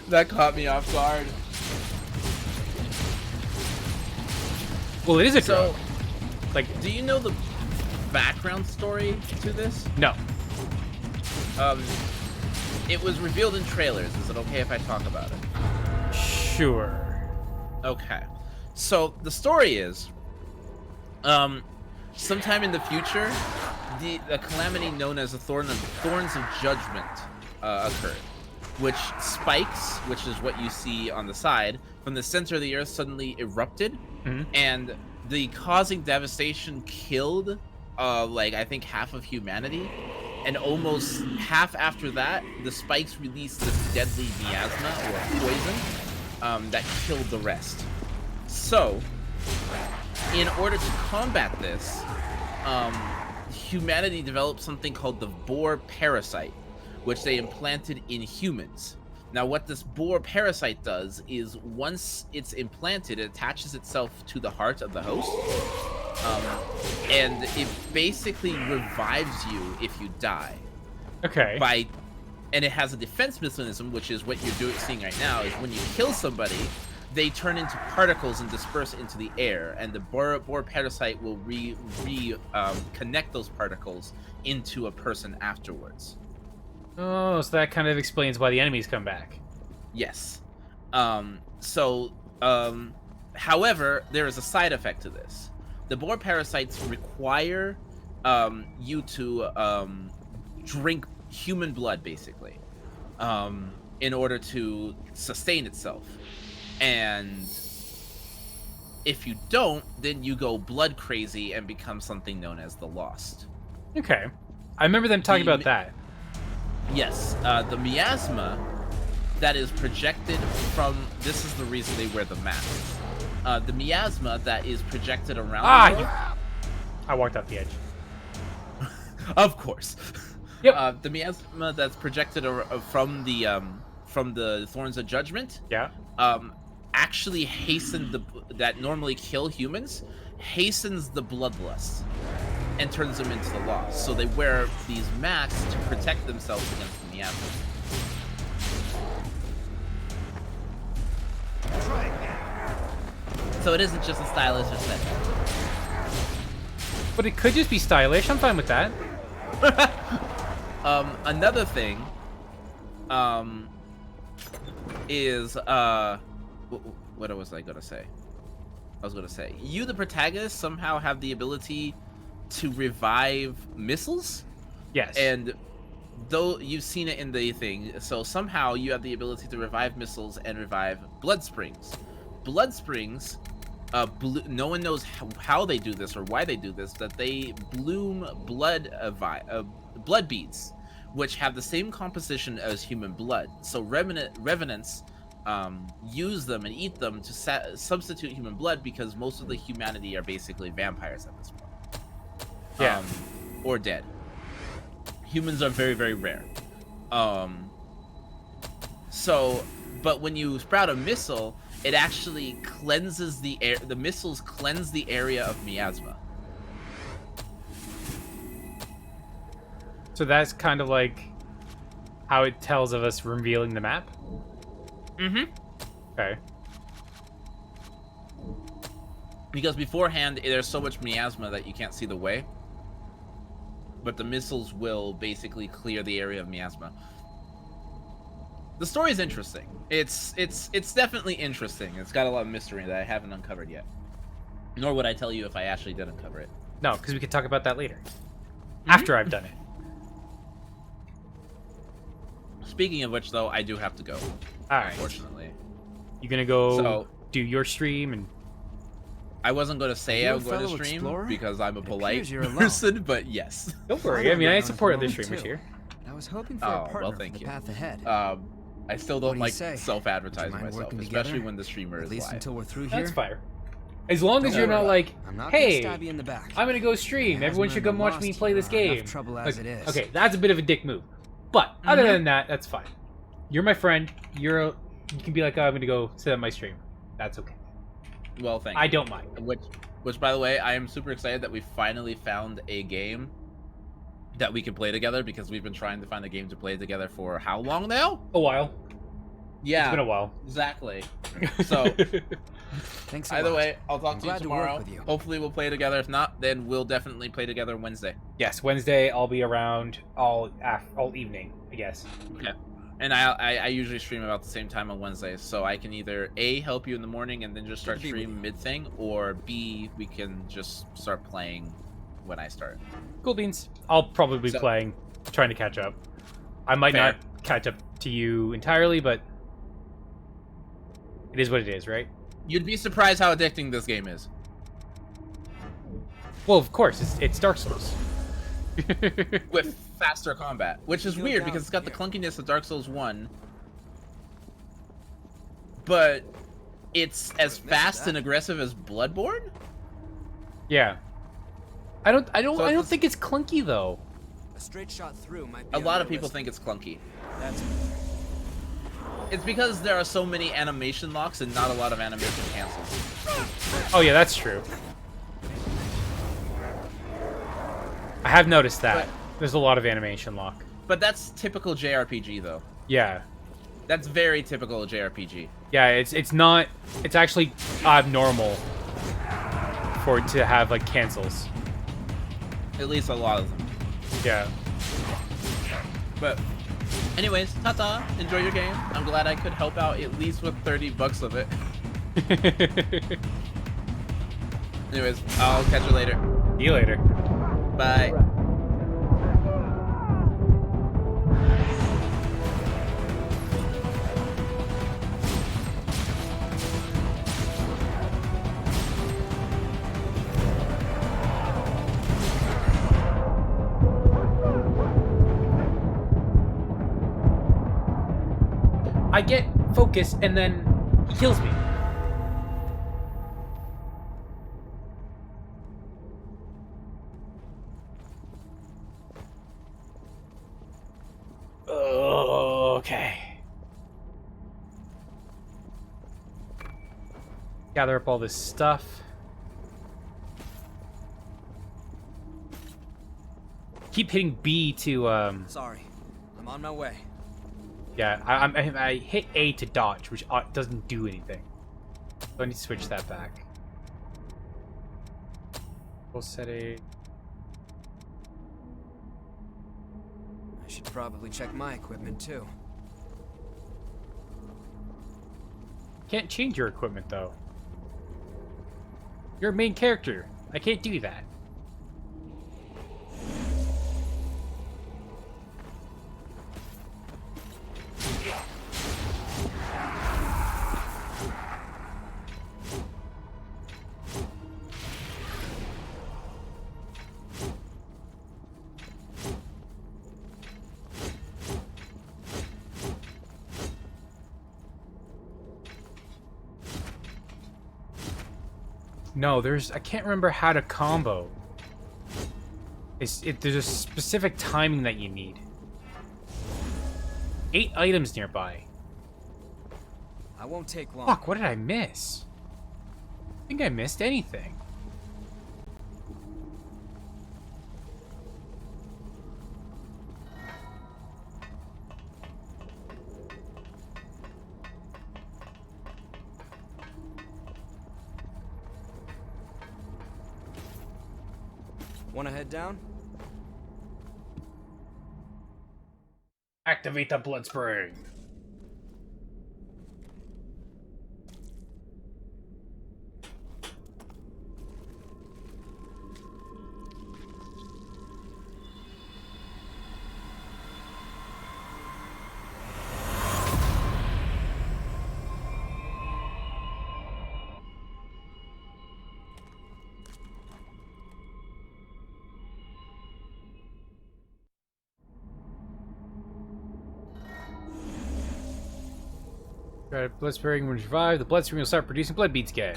That caught me off guard. Well, it is a So, drug. Like, do you know the background story to this? no. It was revealed in trailers. Is it okay if I talk about it? Sure. Okay. So the story is, sometime in the future, the calamity known as the Thorns of Judgment occurred, which spikes, which is what you see on the side, from the center of the earth suddenly erupted, and the causing devastation killed, like I think half of humanity, and almost half after that, the spikes released this deadly miasma or poison that killed the rest. So, in order to combat this, humanity developed something called the boar parasite, which they implanted in humans. Now, what this boar parasite does is once it's implanted, it attaches itself to the heart of the host, and it basically revives you if you die. Okay. And it has a defense mechanism, which is what you're seeing right now, is when you kill somebody, they turn into particles and disperse into the air, and the boar parasite will connect those particles into a person afterwards. Oh, so that kind of explains why the enemies come back. Yes. However, there is a side effect to this. The boar parasites require you to drink human blood, basically, in order to sustain itself. And if you don't, then you go blood crazy and become something known as the Lost. Okay. I remember them talking about that. Yes, the miasma that is projected from... This is the reason they wear the masks. The miasma that is projected around the world, I walked off the edge. of course. Yep. The miasma that's projected from the Thorns of Judgment, actually that normally kill humans, hastens the bloodlust and turns them into the Lost. So they wear these masks to protect themselves against the miasma. So it isn't just a stylish aesthetic. But it could just be stylish. I'm fine with that. Another thing, is, what was I gonna say? I was gonna say, you, the protagonist, somehow have the ability to revive missiles. Yes. And though you've seen it in the thing, so somehow you have the ability to revive missiles and revive blood springs. Blood springs, no one knows how they do this or why they do this, that they bloom blood beads, which have the same composition as human blood. So revenants use them and eat them to substitute human blood, because most of the humanity are basically vampires at this point. Yeah. Or dead. Humans are very, very rare. But when you sprout a missile, it actually cleanses the air. The missiles cleanse the area of miasma. So that's kind of like how it tells of us revealing the map? Mm-hmm. Okay. Because beforehand, there's so much miasma that you can't see the way. but the missiles will basically clear the area of Miasma. The story is interesting. It's definitely interesting. It's got a lot of mystery that I haven't uncovered yet. Nor would I tell you if I actually did uncover it. No, because we could talk about that later. After I've done it. Speaking of which, though, I do have to go. Alright. Unfortunately. You gonna go So- do your stream and... I wasn't going to say Are I you was a going to fellow stream explorer? because I'm a It polite appears you're alone. person, but yes. Don't worry, I'm I mean, I around support at the other moment, streamers too. here. I was hoping for Oh, a well, partner for thank the you. path ahead. I still What don't do you like say? self-advertising Would you mind myself, working especially together? when the streamer At is least live. until we're through here. That's fire. As long as Don't you're not worry. like, I'm not hey, gonna stab you in the back. I'm gonna go stream. My Everyone asthma should and come watch lost me play this are enough game. trouble as Like, it is. okay, that's a bit of a dick move. But other than that, that's fine. You're my friend. You can be like, oh, I'm gonna go sit on my stream. That's okay. Well, thank I you. don't mind. Which, by the way, I am super excited that we finally found a game that we can play together because we've been trying to find a game to play together for how long now? A while. Yeah, It's been a while. exactly. So, Thanks a either lot. way, I'll talk I'm to you glad to work tomorrow. with you. Hopefully, we'll play together. If not, then we'll definitely play together Wednesday. Yes, Wednesday I'll be around all evening, I guess. Okay. And I usually stream about the same time on Wednesdays, so I can either A, help you in the morning and then just start Good to be with stream mid-thing, or B, we can just start playing when I start. Cool beans. I'll probably be So- playing, trying to catch up. I might Fair. not catch up to you entirely, but it is what it is, right? You'd be surprised how addicting this game is. Well, of course, it's Dark Souls. With faster combat, which is Go weird down because it's got the here. clunkiness of Dark Souls 1, but it's as missed fast that. and aggressive as Bloodborne? Yeah. I don't So it's- think it's clunky though. A straight shot through might be A lot little of people risky. think it's clunky. That's It's because there are so many animation locks and not a lot of animation cancels. Oh yeah, that's true. I have noticed that. There's a lot of animation lock. But that's typical JRPG though. Yeah. That's very typical of JRPG. Yeah, it's not, it's actually abnormal for it to have like cancels. At least a lot of them. Yeah. But anyways, ta-ta. Enjoy your game. I'm glad I could help out at least with $30 of it. Anyways, I'll catch you later. See you later. Bye. I get focus and then he kills me. Okay. Gather up all this stuff. Keep hitting B to Sorry, I'm on my way. yeah, I hit A to dodge, which doesn't do anything. So I need to switch that back. We'll set a... I should probably check my equipment too. Can't change your equipment, though. You're a main character. I can't do that. No, I can't remember how to combo. There's a specific timing that you need. 8 items nearby. I won't take long. Fuck, what did I miss? I think I missed anything. Wanna head down? Activate the blood spring. Right, blood spring will revive. The blood spring will start producing blood beads again.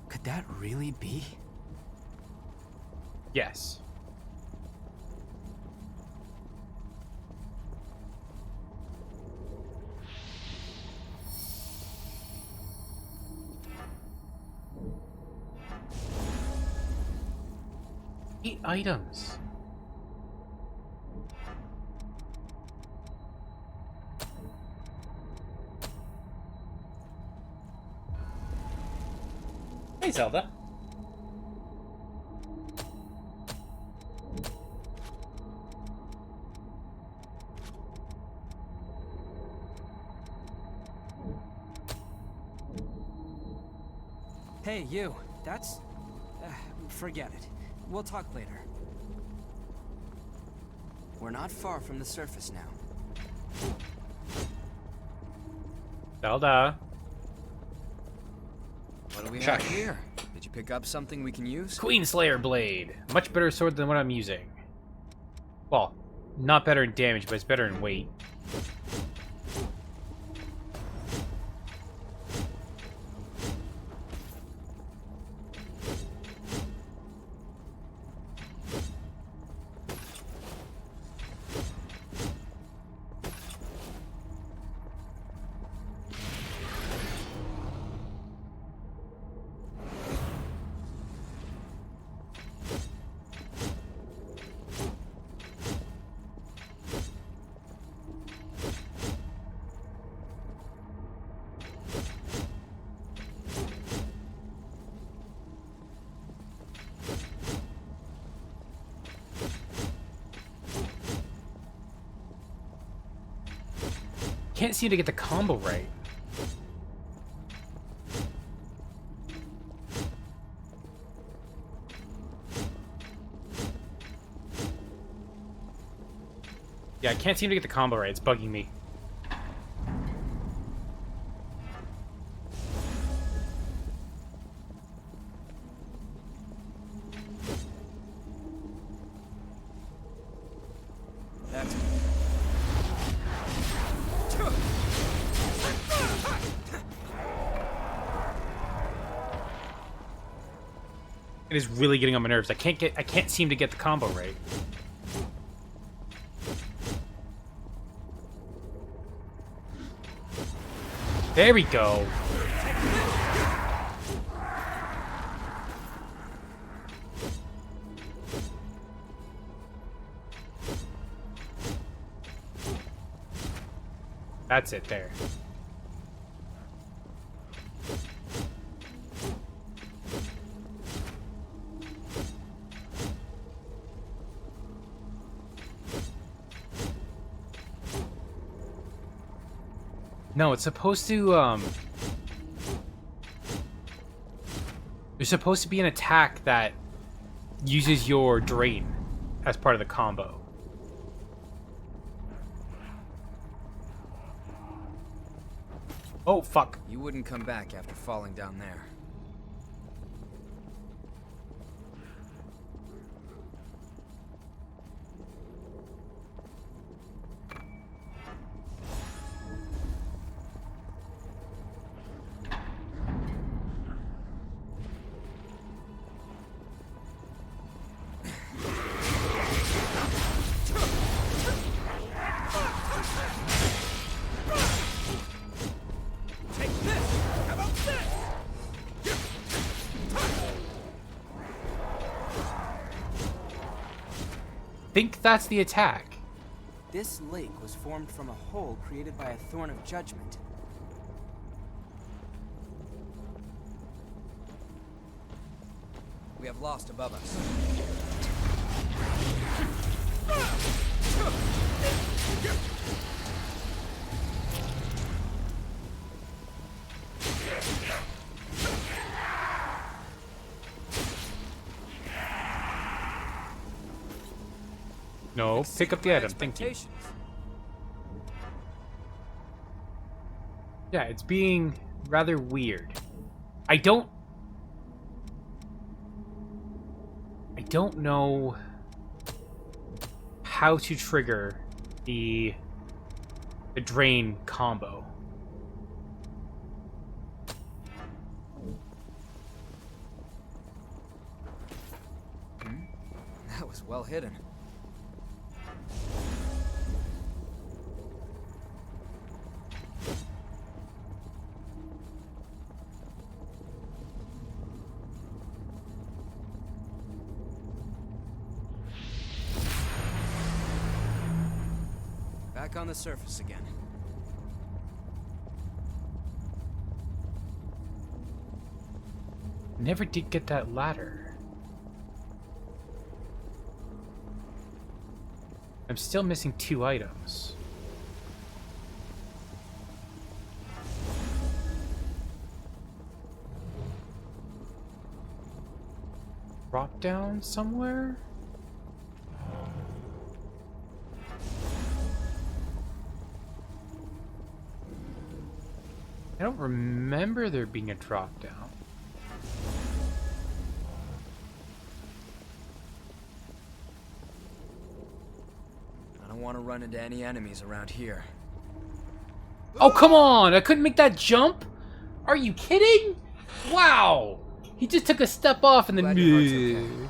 Could that really be? Yes. Eight items. Hey, Zelda. Hey, you. That's... forget it. We'll talk later. We're not far from the surface now. Zelda. What do we have here? Did you pick up something we can use? Queenslayer blade. Much better sword than what I'm using. Well, not better in damage, but it's better in weight. Can't seem to get the combo right. Yeah, I can't seem to get the combo right. It's bugging me. That's... It is really getting on my nerves. I can't seem to get the combo right. There we go. That's it there. No, it's supposed to, there's supposed to be an attack that uses your drain as part of the combo. Oh, fuck. You wouldn't come back after falling down there. Think that's the attack. This lake was formed from a hole created by a Thorn of Judgment. We have lost above us. No, pick up the item. Thank you. Yeah, it's being rather weird. I don't know how to trigger the drain combo. That was well hidden. Back on the surface again. Never did get that ladder. I'm still missing 2 items. Drop down somewhere? I don't remember there being a drop down. I don't want to run into any enemies around here. Oh, come on! I couldn't make that jump? Are you kidding? Wow! He just took a step off and then... Glad your heart's okay.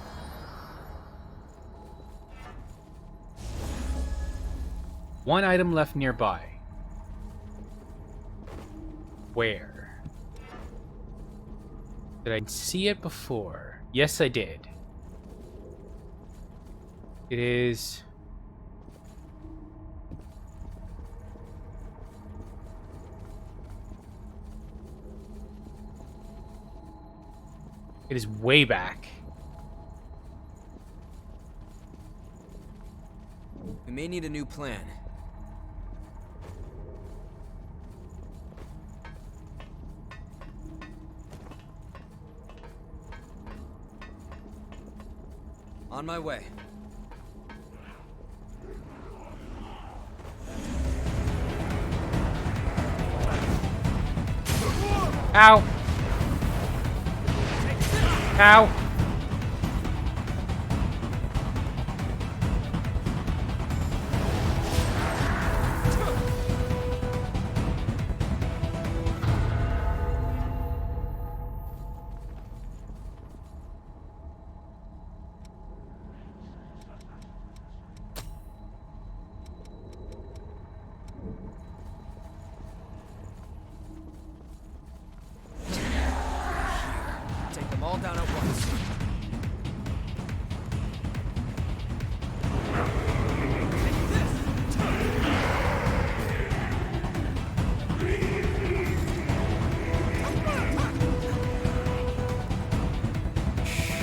One item left nearby. Where? Did I see it before? Yes, I did. It is... It is way back. We may need a new plan. On my way. Ow! Ow! Take them all down at once.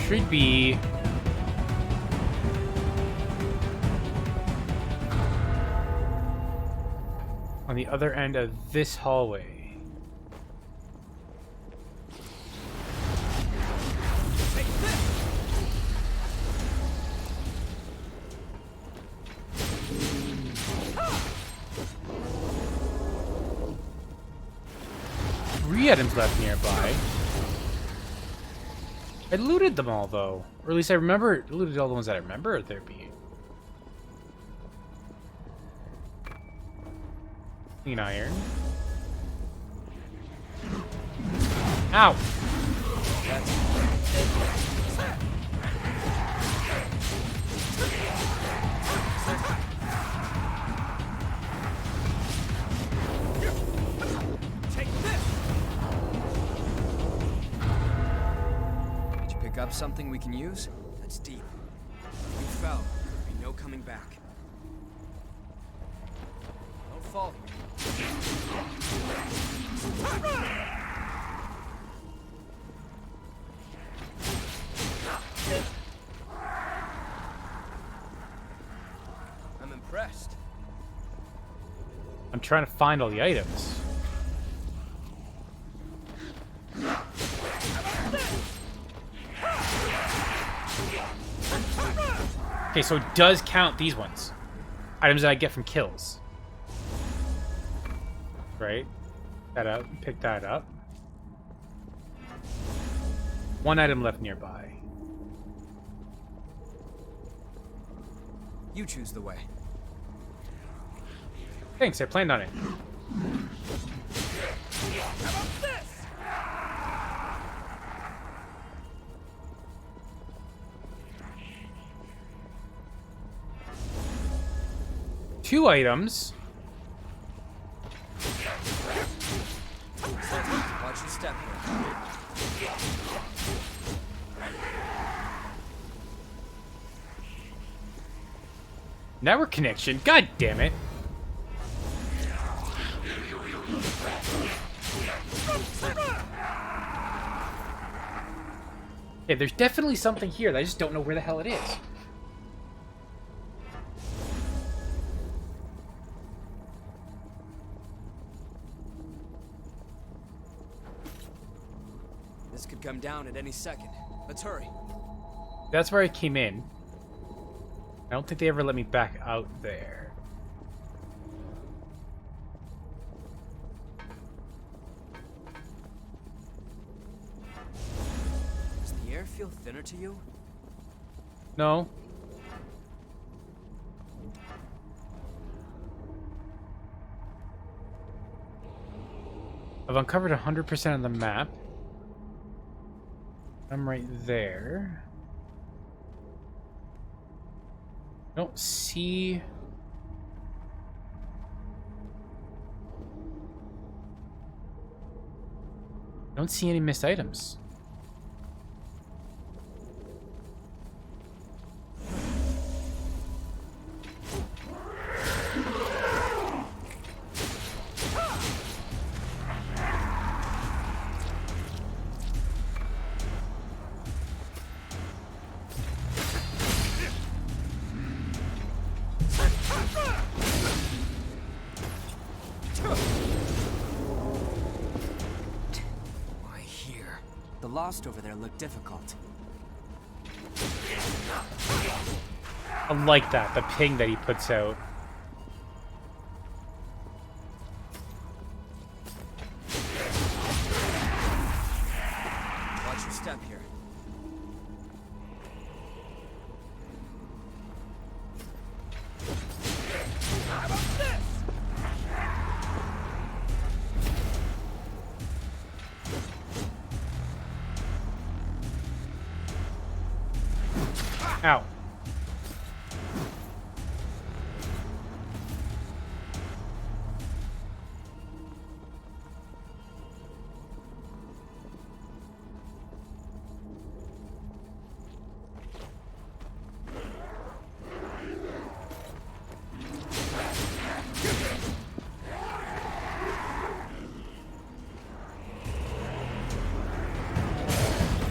Should be... on the other end of this hallway. Three items left nearby. I looted them all, though. Or at least I remember, looted all the ones that I remember there being. Clean iron. Ow! Take this. Did you pick up something we can use? That's deep. You fell. There'll be no coming back. Don't fall here. trying to find all the items. Okay, so it does count these ones. Items that I get from kills. Right? That up, pick that up. One item left nearby. You choose the way. Thanks, I planned on it. Two items. Watch your step here. Network connection. God damn it. Okay, there's definitely something here. I just don't know where the hell it is. This could come down at any second. Let's hurry. That's where I came in. I don't think they ever let me back out there. Does the air feel thinner to you? No. I've uncovered 100% of the map. I'm right there. Don't see... Don't see any missed items. Why here? The Lost over there look difficult. I like that, the ping that he puts out. Watch your step here. Ow.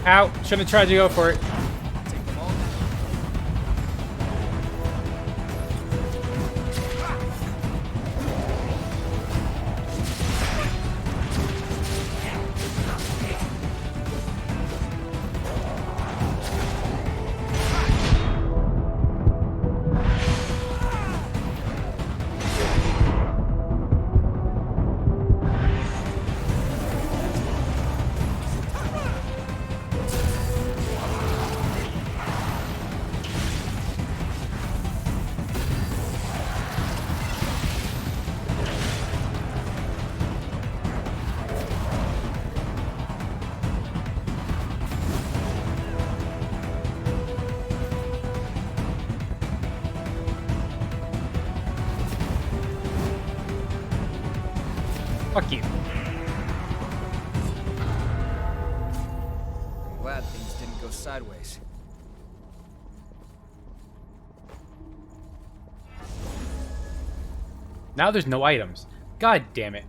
Ow. Shouldn't have tried to go for it. Take them all down. Fuck you. Glad things didn't go sideways. Now there's no items. God damn it.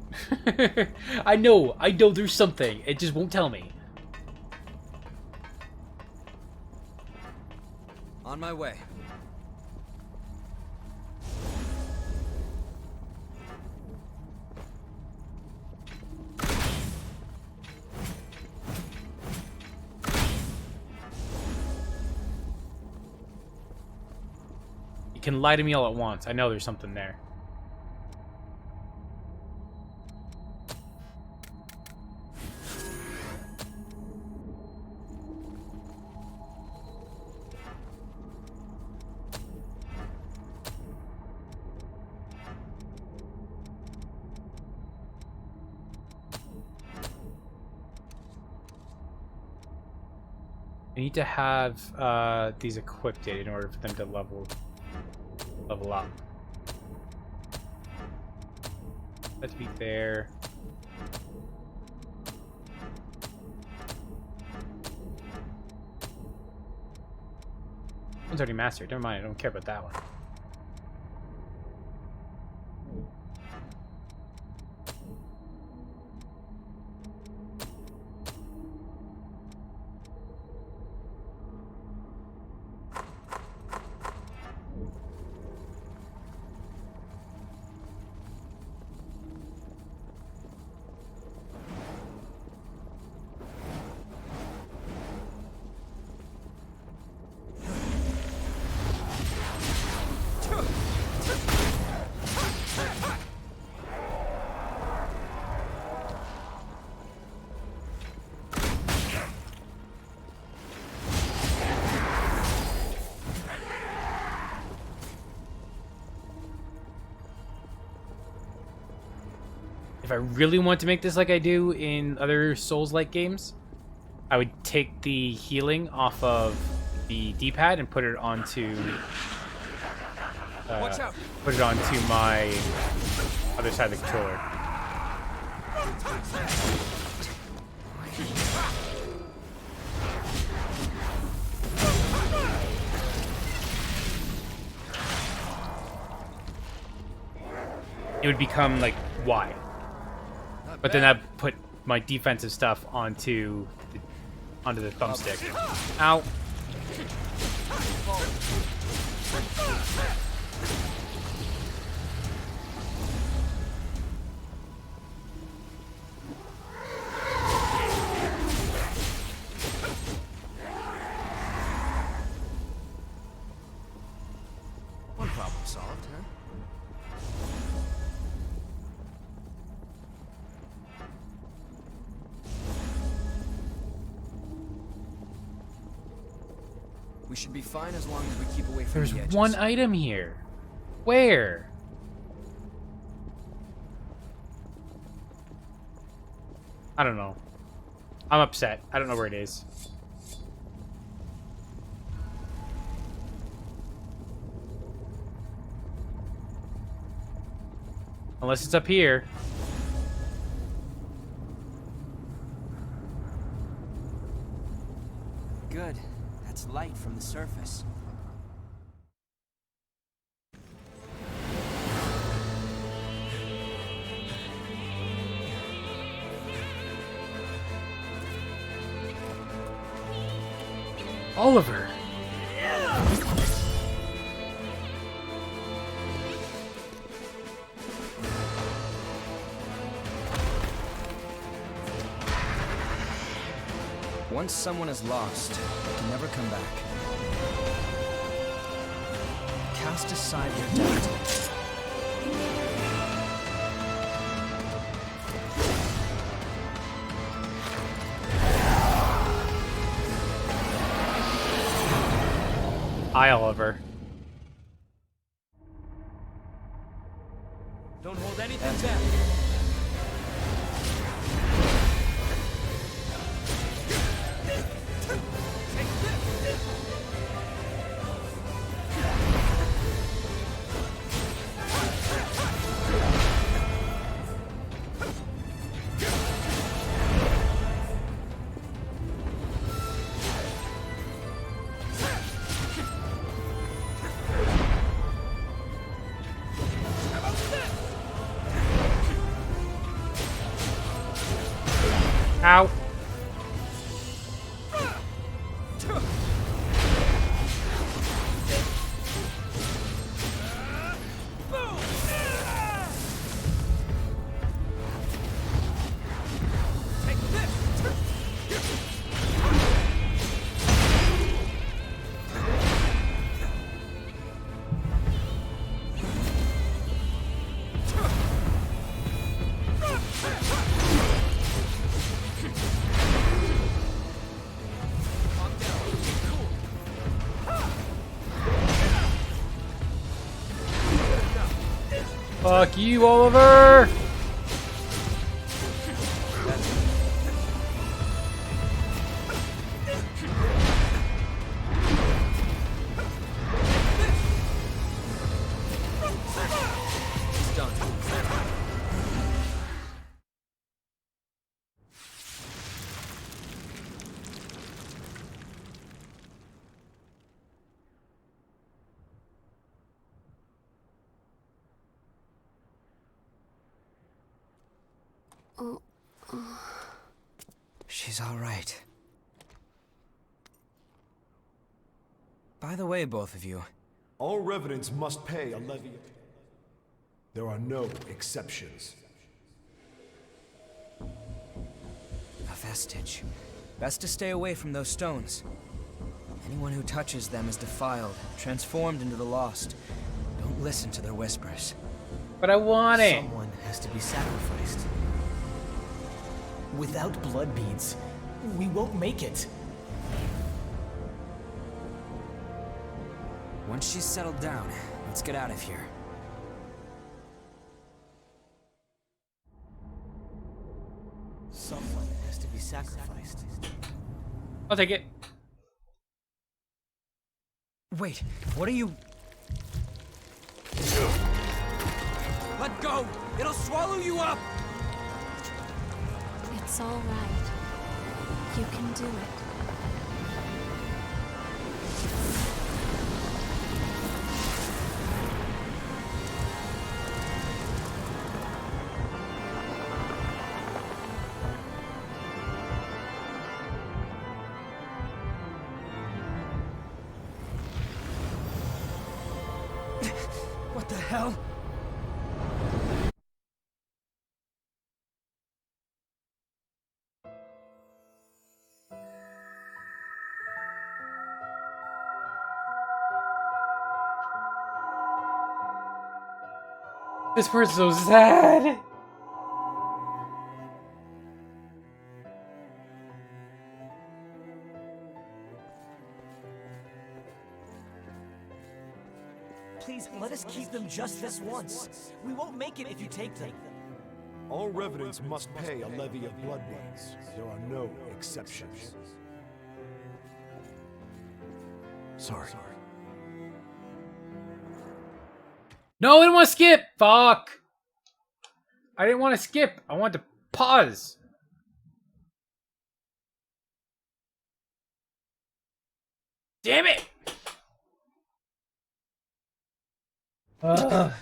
I know there's something. It just won't tell me. On my way. can lie to me all at once. I know there's something there. I need to have these equipped in order for them to level up. Let's be there. One's already mastered. Never mind. I don't care about that one. If I really want to make this like I do in other Souls-like games, I would take the healing off of the D-pad and put it onto my other side of the controller. It would become like Y. But then I put my defensive stuff onto the thumbstick. Ow. One problem solved, huh? We should be fine as long as we keep away from There's the edges. one item here. Where? I don't know. I'm upset. I don't know where it is. Unless it's up here. Good. That's light from the surface. Oliver. Once someone is lost, they can never come back. Cast aside your doubt. Hi, Oliver. Don't hold anything back. Ow. Fuck you, Oliver! It's done. She's all right. By the way, both of you, All revenants must pay a levy. There are no exceptions. a vestige. Best to stay away from those stones. Anyone who touches them is defiled, transformed into the lost. Don't listen to their whispers. But I want it. Someone has to be sacrificed. Without blood beads, we won't make it. Once she's settled down, let's get out of here. Someone has to be sacrificed. I'll take it. Wait, what are you... Let go! It'll swallow you up! It's all right. You can do it. What the hell? This part's so sad. Please, let us keep them just this once. We won't make it if you take them. All revenants must pay a levy of blood beads. There are no exceptions. Sorry. No, I didn't want to skip. Fuck. I didn't want to skip. I wanted to pause. Damn it. What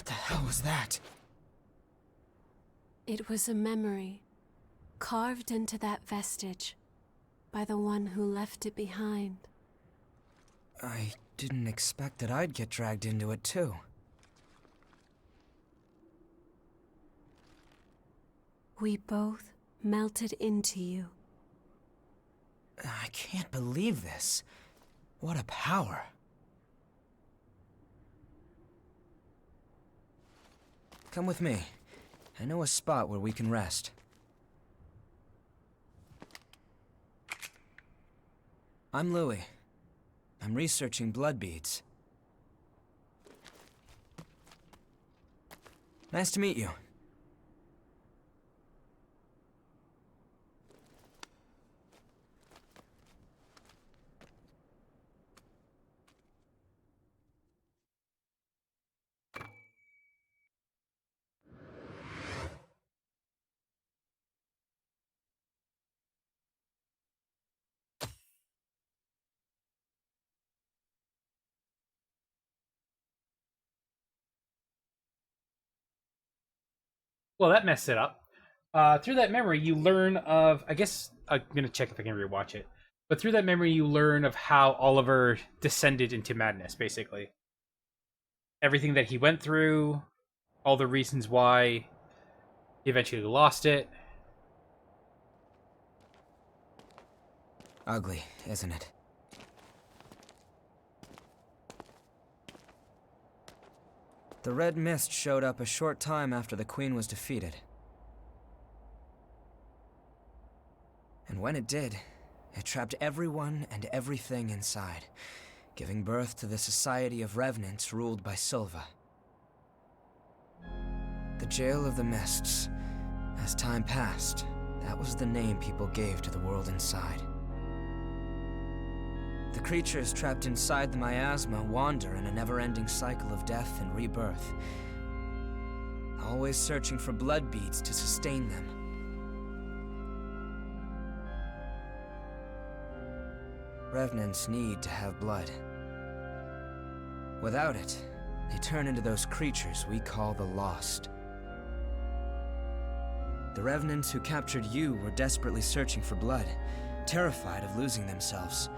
the hell was that? It was a memory, carved into that vestige by the one who left it behind. I didn't expect that I'd get dragged into it too. We both melted into you. I can't believe this. What a power. Come with me. I know a spot where we can rest. I'm Louis. I'm researching blood beads. Nice to meet you. Well, that messed it up. Through that memory, you learn of... I guess I'm going to check if I can rewatch it. But through that memory, you learn of how Oliver descended into madness, basically. Everything that he went through, all the reasons why he eventually lost it. Ugly, isn't it? The Red Mist showed up a short time after the Queen was defeated. And when it did, it trapped everyone and everything inside, giving birth to the Society of Revenants ruled by Silva. The Jail of the Mists. As time passed, that was the name people gave to the world inside. The creatures trapped inside the miasma wander in a never-ending cycle of death and rebirth, always searching for blood beads to sustain them. Revenants need to have blood. Without it, they turn into those creatures we call the Lost. The Revenants who captured you were desperately searching for blood, terrified of losing themselves.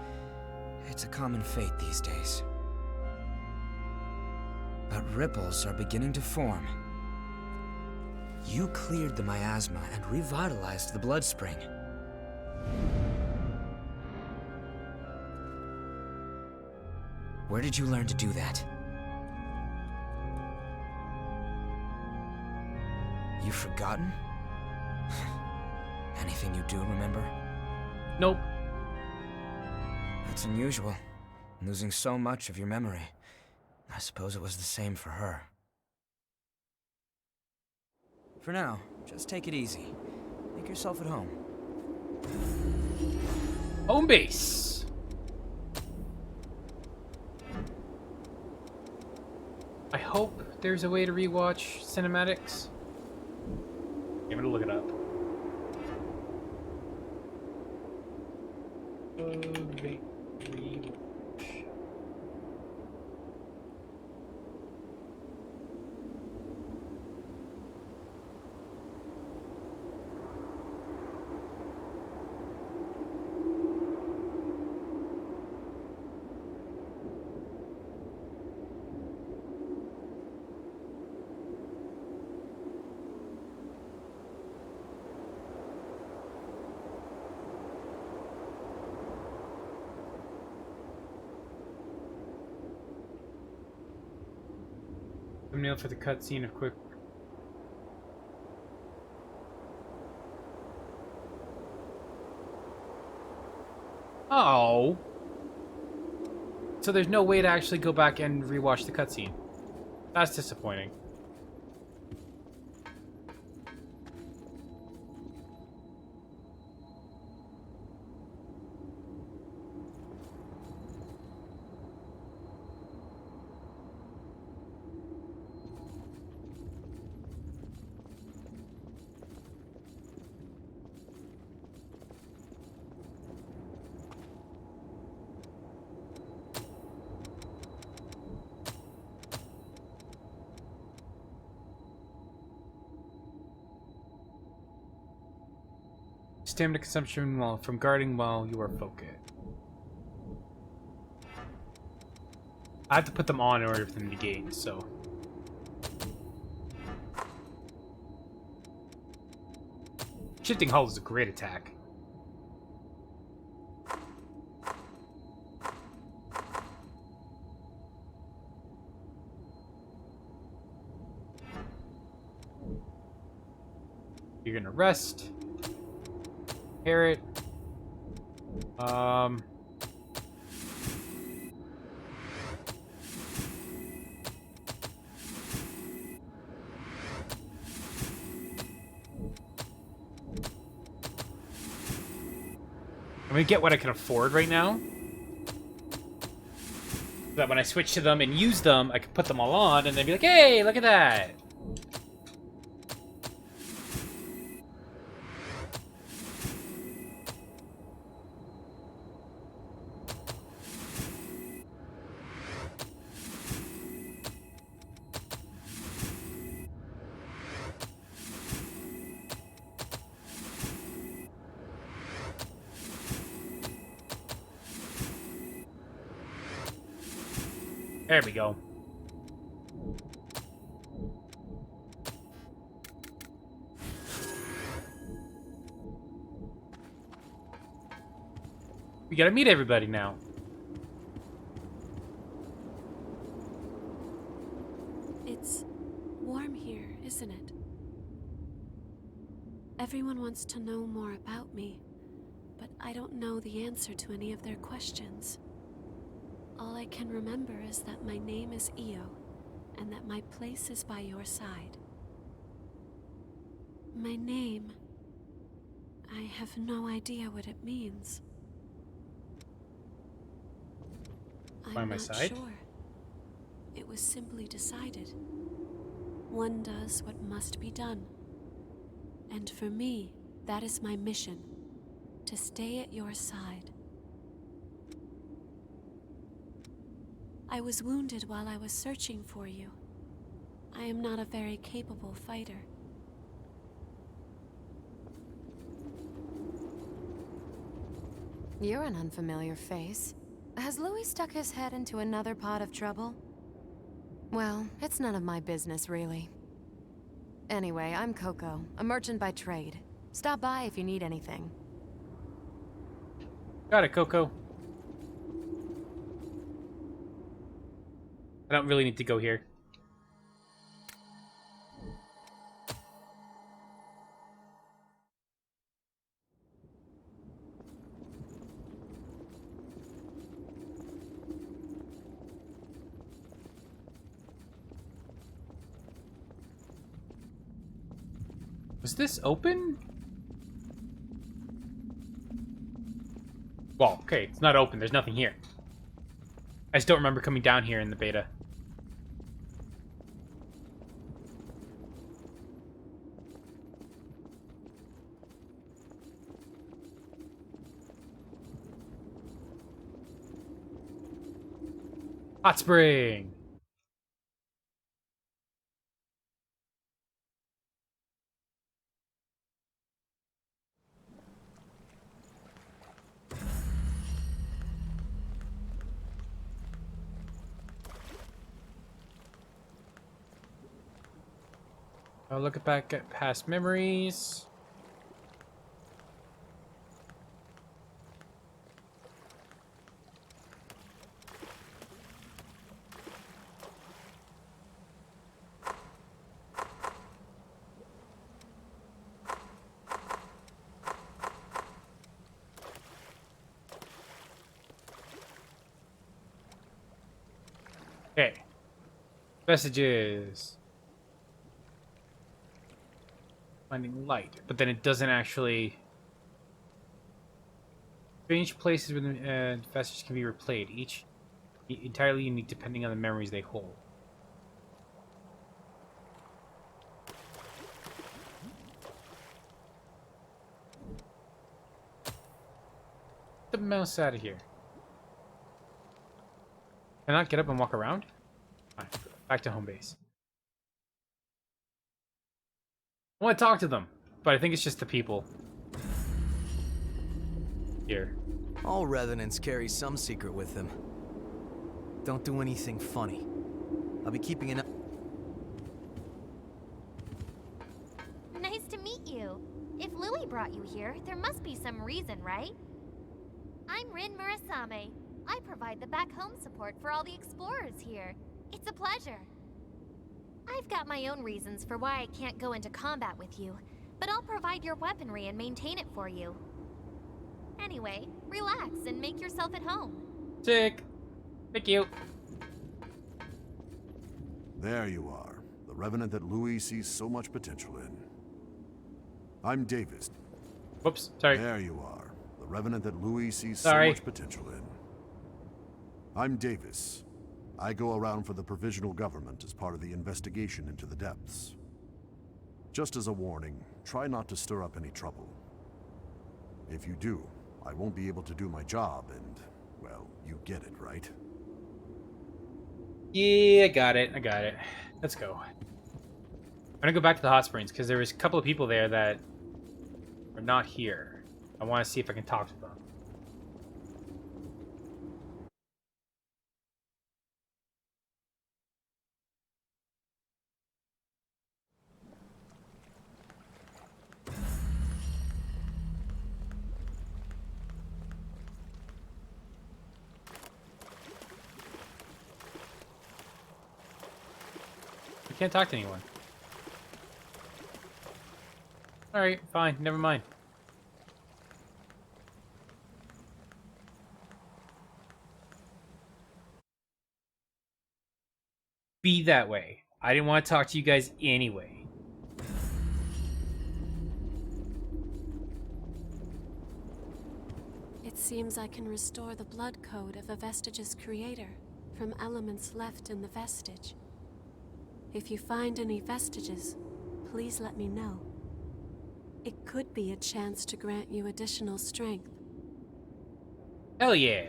It's a common fate these days. But ripples are beginning to form. You cleared the miasma and revitalized the blood spring. Where did you learn to do that? You've forgotten? Anything you do remember? Nope. That's unusual, losing so much of your memory. I suppose it was the same for her. For now, just take it easy. Make yourself at home. Home base. I hope there's a way to rewatch cinematics. I'm gonna look it up. Rewatch. Thumbnail for the cutscene of quick. Oh. So there's no way to actually go back and rewatch the cutscene. That's disappointing. Stamina consumption while from guarding while you are focused. I have to put them on in order for them to gain, so. Shifting Hull is a great attack. You're gonna rest. Carrot. I'm gonna get what I can afford right now. So that when I switch to them and use them, I can put them all on and then be like, hey, look at that. There we go. We gotta meet everybody now. It's warm here, isn't it? Everyone wants to know more about me, but I don't know the answer to any of their questions. All I can remember is that my name is Io, and that my place is by your side. My name. I have no idea what it means. By I'm my not side? sure. It was simply decided. One does what must be done. And for me, that is my mission. To stay at your side. I was wounded while I was searching for you. I am not a very capable fighter. You're an unfamiliar face. Has Louis stuck his head into another pot of trouble? Well, it's none of my business, really. Anyway, I'm Coco, a merchant by trade. Stop by if you need anything. Got it, Coco. I don't really need to go here. Was this open? Well, okay, it's not open. There's nothing here. I just don't remember coming down here in the beta. Hot spring. I'll look back at past memories. Okay. Messages. Finding light, but then it doesn't actually. Strange places where the messages can be replayed, each entirely unique depending on the memories they hold. Get the mouse out of here. Can I not get up and walk around? Fine. Back to home base. I want to talk to them, but I think it's just the people here. All revenants carry some secret with them. Don't do anything funny. I'll be keeping an eye. Nice to meet you. If Louis brought you here, there must be some reason, right? I'm Rin Murasame. I provide the back home support for all the explorers here. It's a pleasure. I've got my own reasons for why I can't go into combat with you, but I'll provide your weaponry and maintain it for you. Anyway, relax and make yourself at home. Sick. Thank you. There you are, the Revenant that Louis sees so much potential in. I'm Davis. Whoops, sorry. There you are, the Revenant that Louis sees Sorry. so much potential in. I'm Davis. I go around for the Provisional Government as part of the investigation into the depths. Just as a warning, try not to stir up any trouble. If you do, I won't be able to do my job and, well, you get it, right? Yeah, I got it. I got it. Let's go. I'm gonna go back to the hot springs because there was a couple of people there that are not here. I want to see if I can talk to them. I can't talk to anyone. Alright, fine. Never mind. Be that way. I didn't want to talk to you guys anyway. seems I can restore the blood code of a vestige's creator from elements left in the vestige. If you find any vestiges, please let me know. It could be a chance to grant you additional strength. Hell yeah.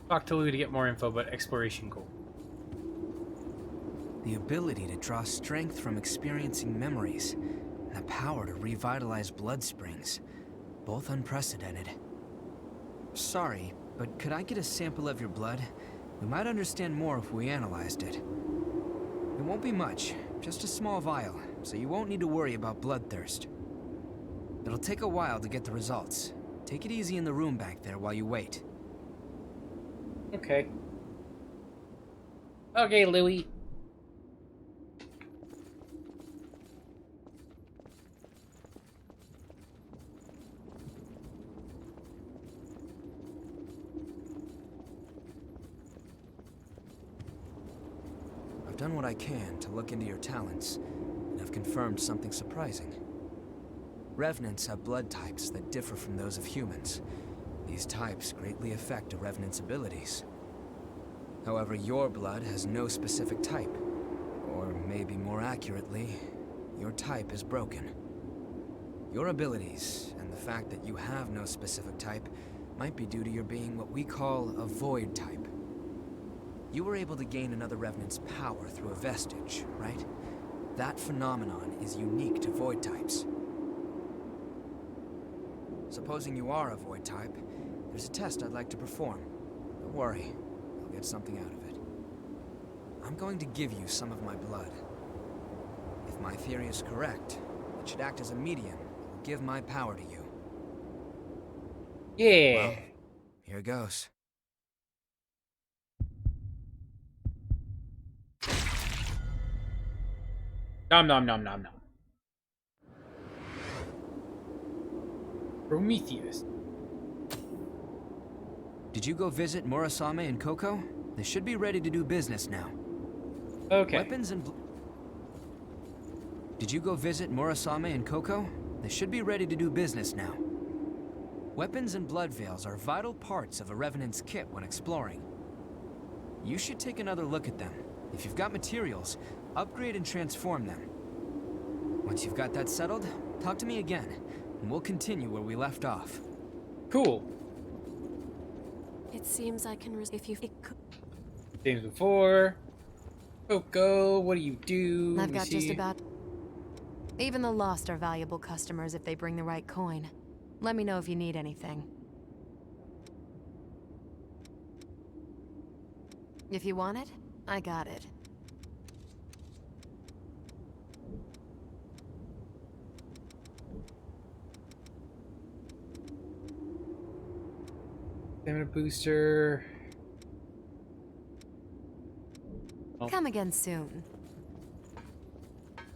Talk to Lou to get more info, but exploration goal. The ability to draw strength from experiencing memories, and the power to revitalize blood springs. Both unprecedented. Sorry, but could I get a sample of your blood? We might understand more if we analyzed it. It won't be much, just a small vial, so you won't need to worry about bloodthirst. It'll take a while to get the results. Take it easy in the room back there while you wait. Okay. Okay, Louis. I've done what I can to look into your talents, and I've confirmed something surprising. Revenants have blood types that differ from those of humans. These types greatly affect a Revenant's abilities. However, your blood has no specific type. Or maybe more accurately, your type is broken. Your abilities, and the fact that you have no specific type, might be due to your being what we call a void type. You were able to gain another Revenant's power through a vestige, right? That phenomenon is unique to void types. Supposing you are a void type, there's a test I'd like to perform. Don't worry, I'll get something out of it. I'm going to give you some of my blood. If my theory is correct, it should act as a medium that will give my power to you. Yeah. Well, here goes. Nom nom nom nom nom. Prometheus. Did you go visit Murasame and Coco? They should be ready to do business now. Okay. Weapons and... Did you go visit Murasame and Coco? They should be ready to do business now. Weapons and blood veils are vital parts of a Revenant's kit when exploring. You should take another look at them. If you've got materials, upgrade and transform them. Once you've got that settled, talk to me again, and we'll continue where we left off. Cool. It seems I can if you... James before. Coco, what do you do? I've got just about... Even the lost are valuable customers if they bring the right coin. Let me know if you need anything. If you want it, I got it. Stamina booster. Oh. Come again soon.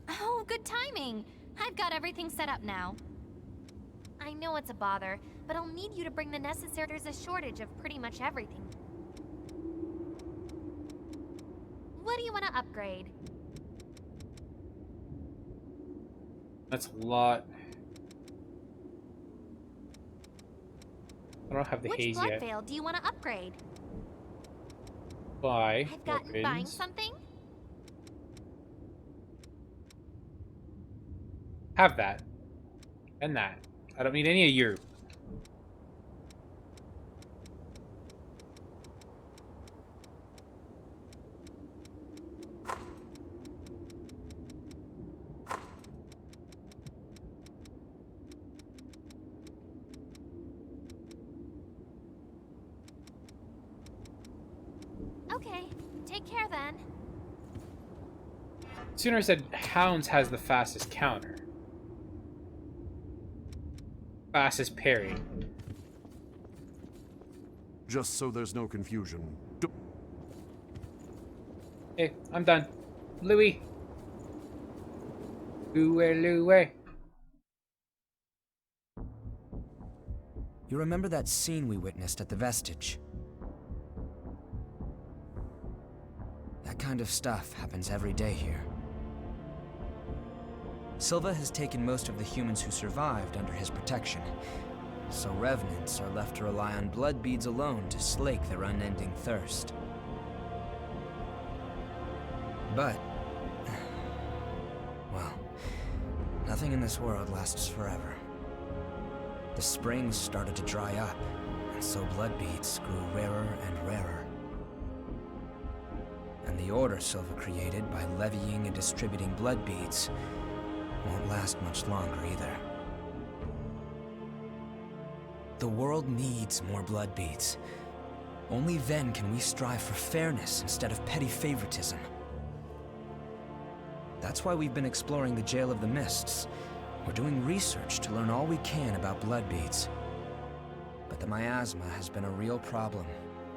Oh, good timing. I've got everything set up now. I know it's a bother, but I'll need you to bring the necessary... There's a shortage of pretty much everything. What do you want to upgrade? That's a lot. I don't have the Which haze blood yet. veil do you want to upgrade? Buy. I've gotten buying weapons. something? Have that. And that. I don't need any of your... Okay, take care then. Sooner said Hounds has the fastest counter. Fastest parry. Just so there's no confusion. Okay, I'm done. Louis. Louis. You remember that scene we witnessed at the Vestige? That kind of stuff happens every day here. Silva has taken most of the humans who survived under his protection, so revenants are left to rely on blood beads alone to slake their unending thirst. But, well, nothing in this world lasts forever. The springs started to dry up, and so blood beads grew rarer and rarer. And the order Silva created by levying and distributing blood beads won't last much longer either. The world needs more blood beads. Only then can we strive for fairness instead of petty favoritism. That's why we've been exploring the Jail of the Mists. We're doing research to learn all we can about blood beads. But the miasma has been a real problem.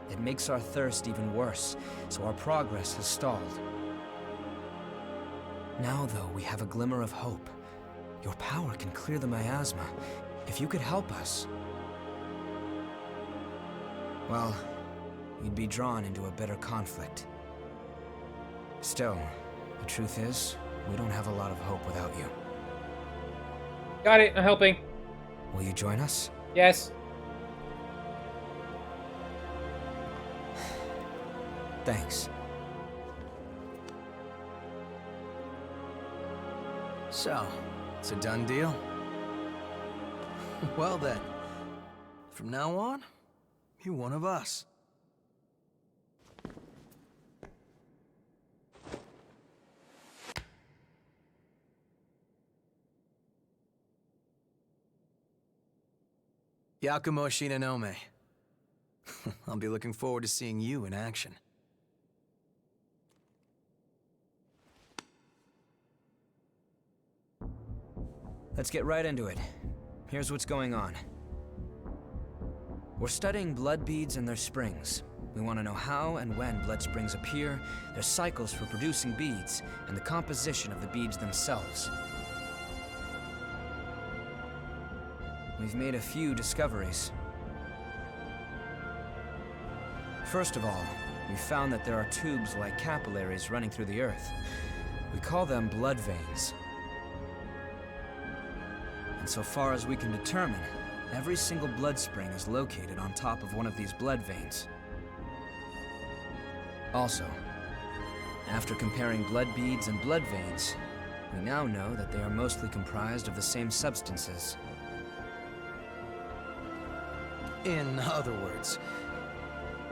It makes our thirst even worse, so our progress has stalled. Now, though, we have a glimmer of hope. Your power can clear the miasma. If you could help us, well, you'd be drawn into a bitter conflict. Still, the truth is, we don't have a lot of hope without you. Got it, I'm helping. Will you join us? Yes. Thanks. So, it's a done deal? Well then, from now on, you're one of us. Yakumo Shinonome. I'll be looking forward to seeing you in action. Let's get right into it. Here's what's going on. We're studying blood beads and their springs. We want to know how and when blood springs appear, their cycles for producing beads, and the composition of the beads themselves. We've made a few discoveries. First of all, we found that there are tubes like capillaries running through the earth. We call them blood veins. And so far as we can determine, every single blood spring is located on top of one of these blood veins. Also, after comparing blood beads and blood veins, we now know that they are mostly comprised of the same substances. In other words,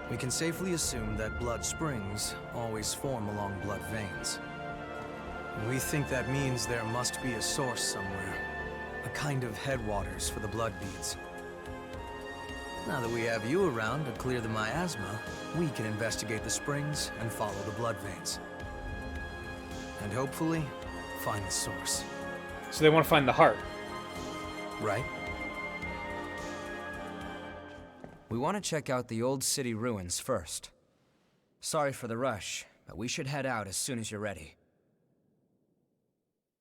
we can safely assume that blood springs always form along blood veins. We think that means there must be a source somewhere. A kind of headwaters for the blood beads. Now that we have you around to clear the miasma, we can investigate the springs and follow the blood veins. And hopefully, find the source. So they want to find the heart. Right? We want to check out the old city ruins first. Sorry for the rush, but we should head out as soon as you're ready.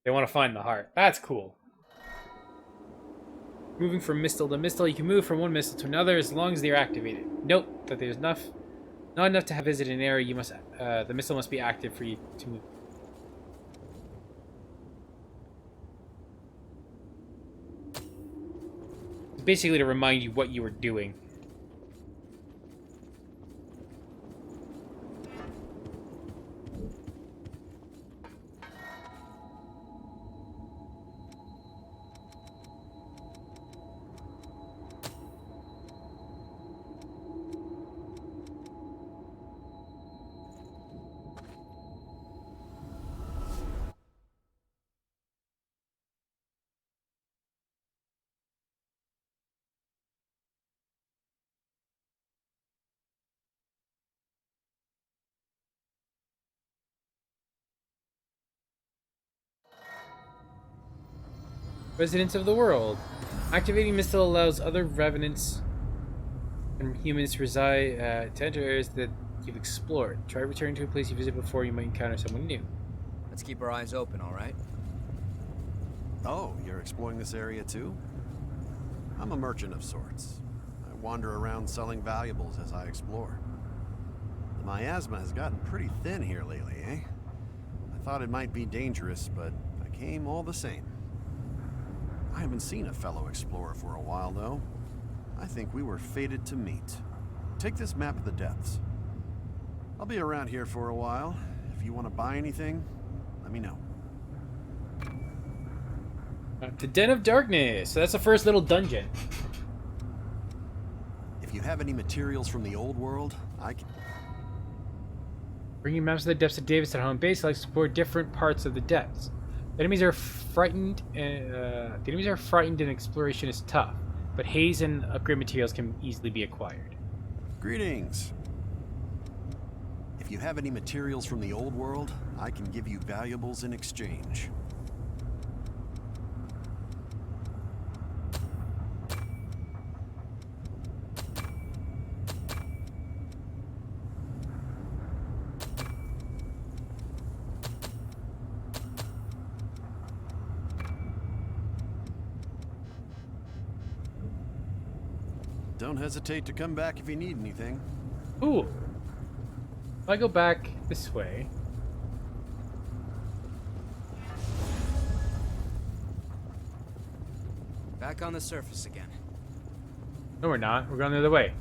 They want to find the heart. That's cool. Moving from mistle to mistle, you can move from one mistle to another as long as they are activated. Note that there's not enough to have visited an area. The mistle must be active for you to move. It's basically to remind you what you were doing. Residents of the world. Activating Mistle allows other revenants and humans to reside to enter areas that you've explored. Try returning to a place you visited before, you might encounter someone new. Let's keep our eyes open, all right? Oh, you're exploring this area too? I'm a merchant of sorts. I wander around selling valuables as I explore. The miasma has gotten pretty thin here lately, eh? I thought it might be dangerous, but I came all the same. I haven't seen a fellow explorer for a while, though. I think we were fated to meet. Take this map of the depths. I'll be around here for a while. If you want to buy anything, let me know. The Den of Darkness. So that's the first little dungeon. If you have any materials from the old world, I can... Bringing maps to the depths of Davis at home base, I like to explore different parts of the depths. The enemies are frightened. And exploration is tough, but haze and upgrade materials can easily be acquired. Greetings. If you have any materials from the old world, I can give you valuables in exchange. Don't hesitate to come back if you need anything. Ooh. If I go back this way. Back on the surface again. No, we're not. We're going the other way.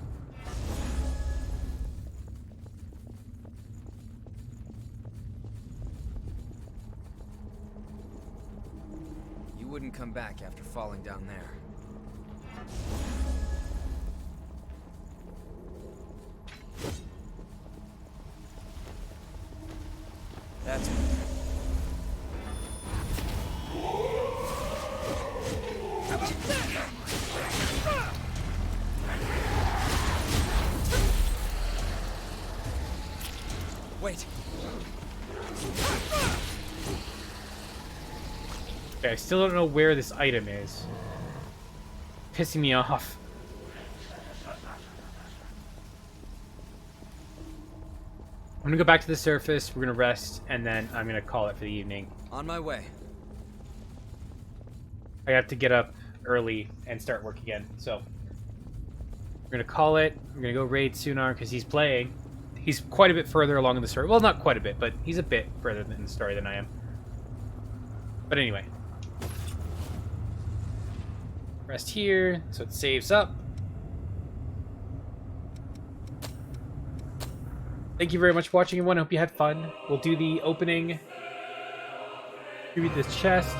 You wouldn't come back after falling down there. That's Wait. Okay, I still don't know where this item is. Pissing me off. I'm gonna go back to the surface, we're gonna rest, and then I'm gonna call it for the evening. On my way. I have to get up early and start work again, so we're gonna call it. We're gonna go raid Sunar because he's playing. He's quite a bit further along in the story. Well, not quite a bit, but he's a bit further in the story than I am. But anyway. Rest here, so it saves up. Thank you very much for watching, everyone. I hope you had fun. We'll do the opening. Read this chest.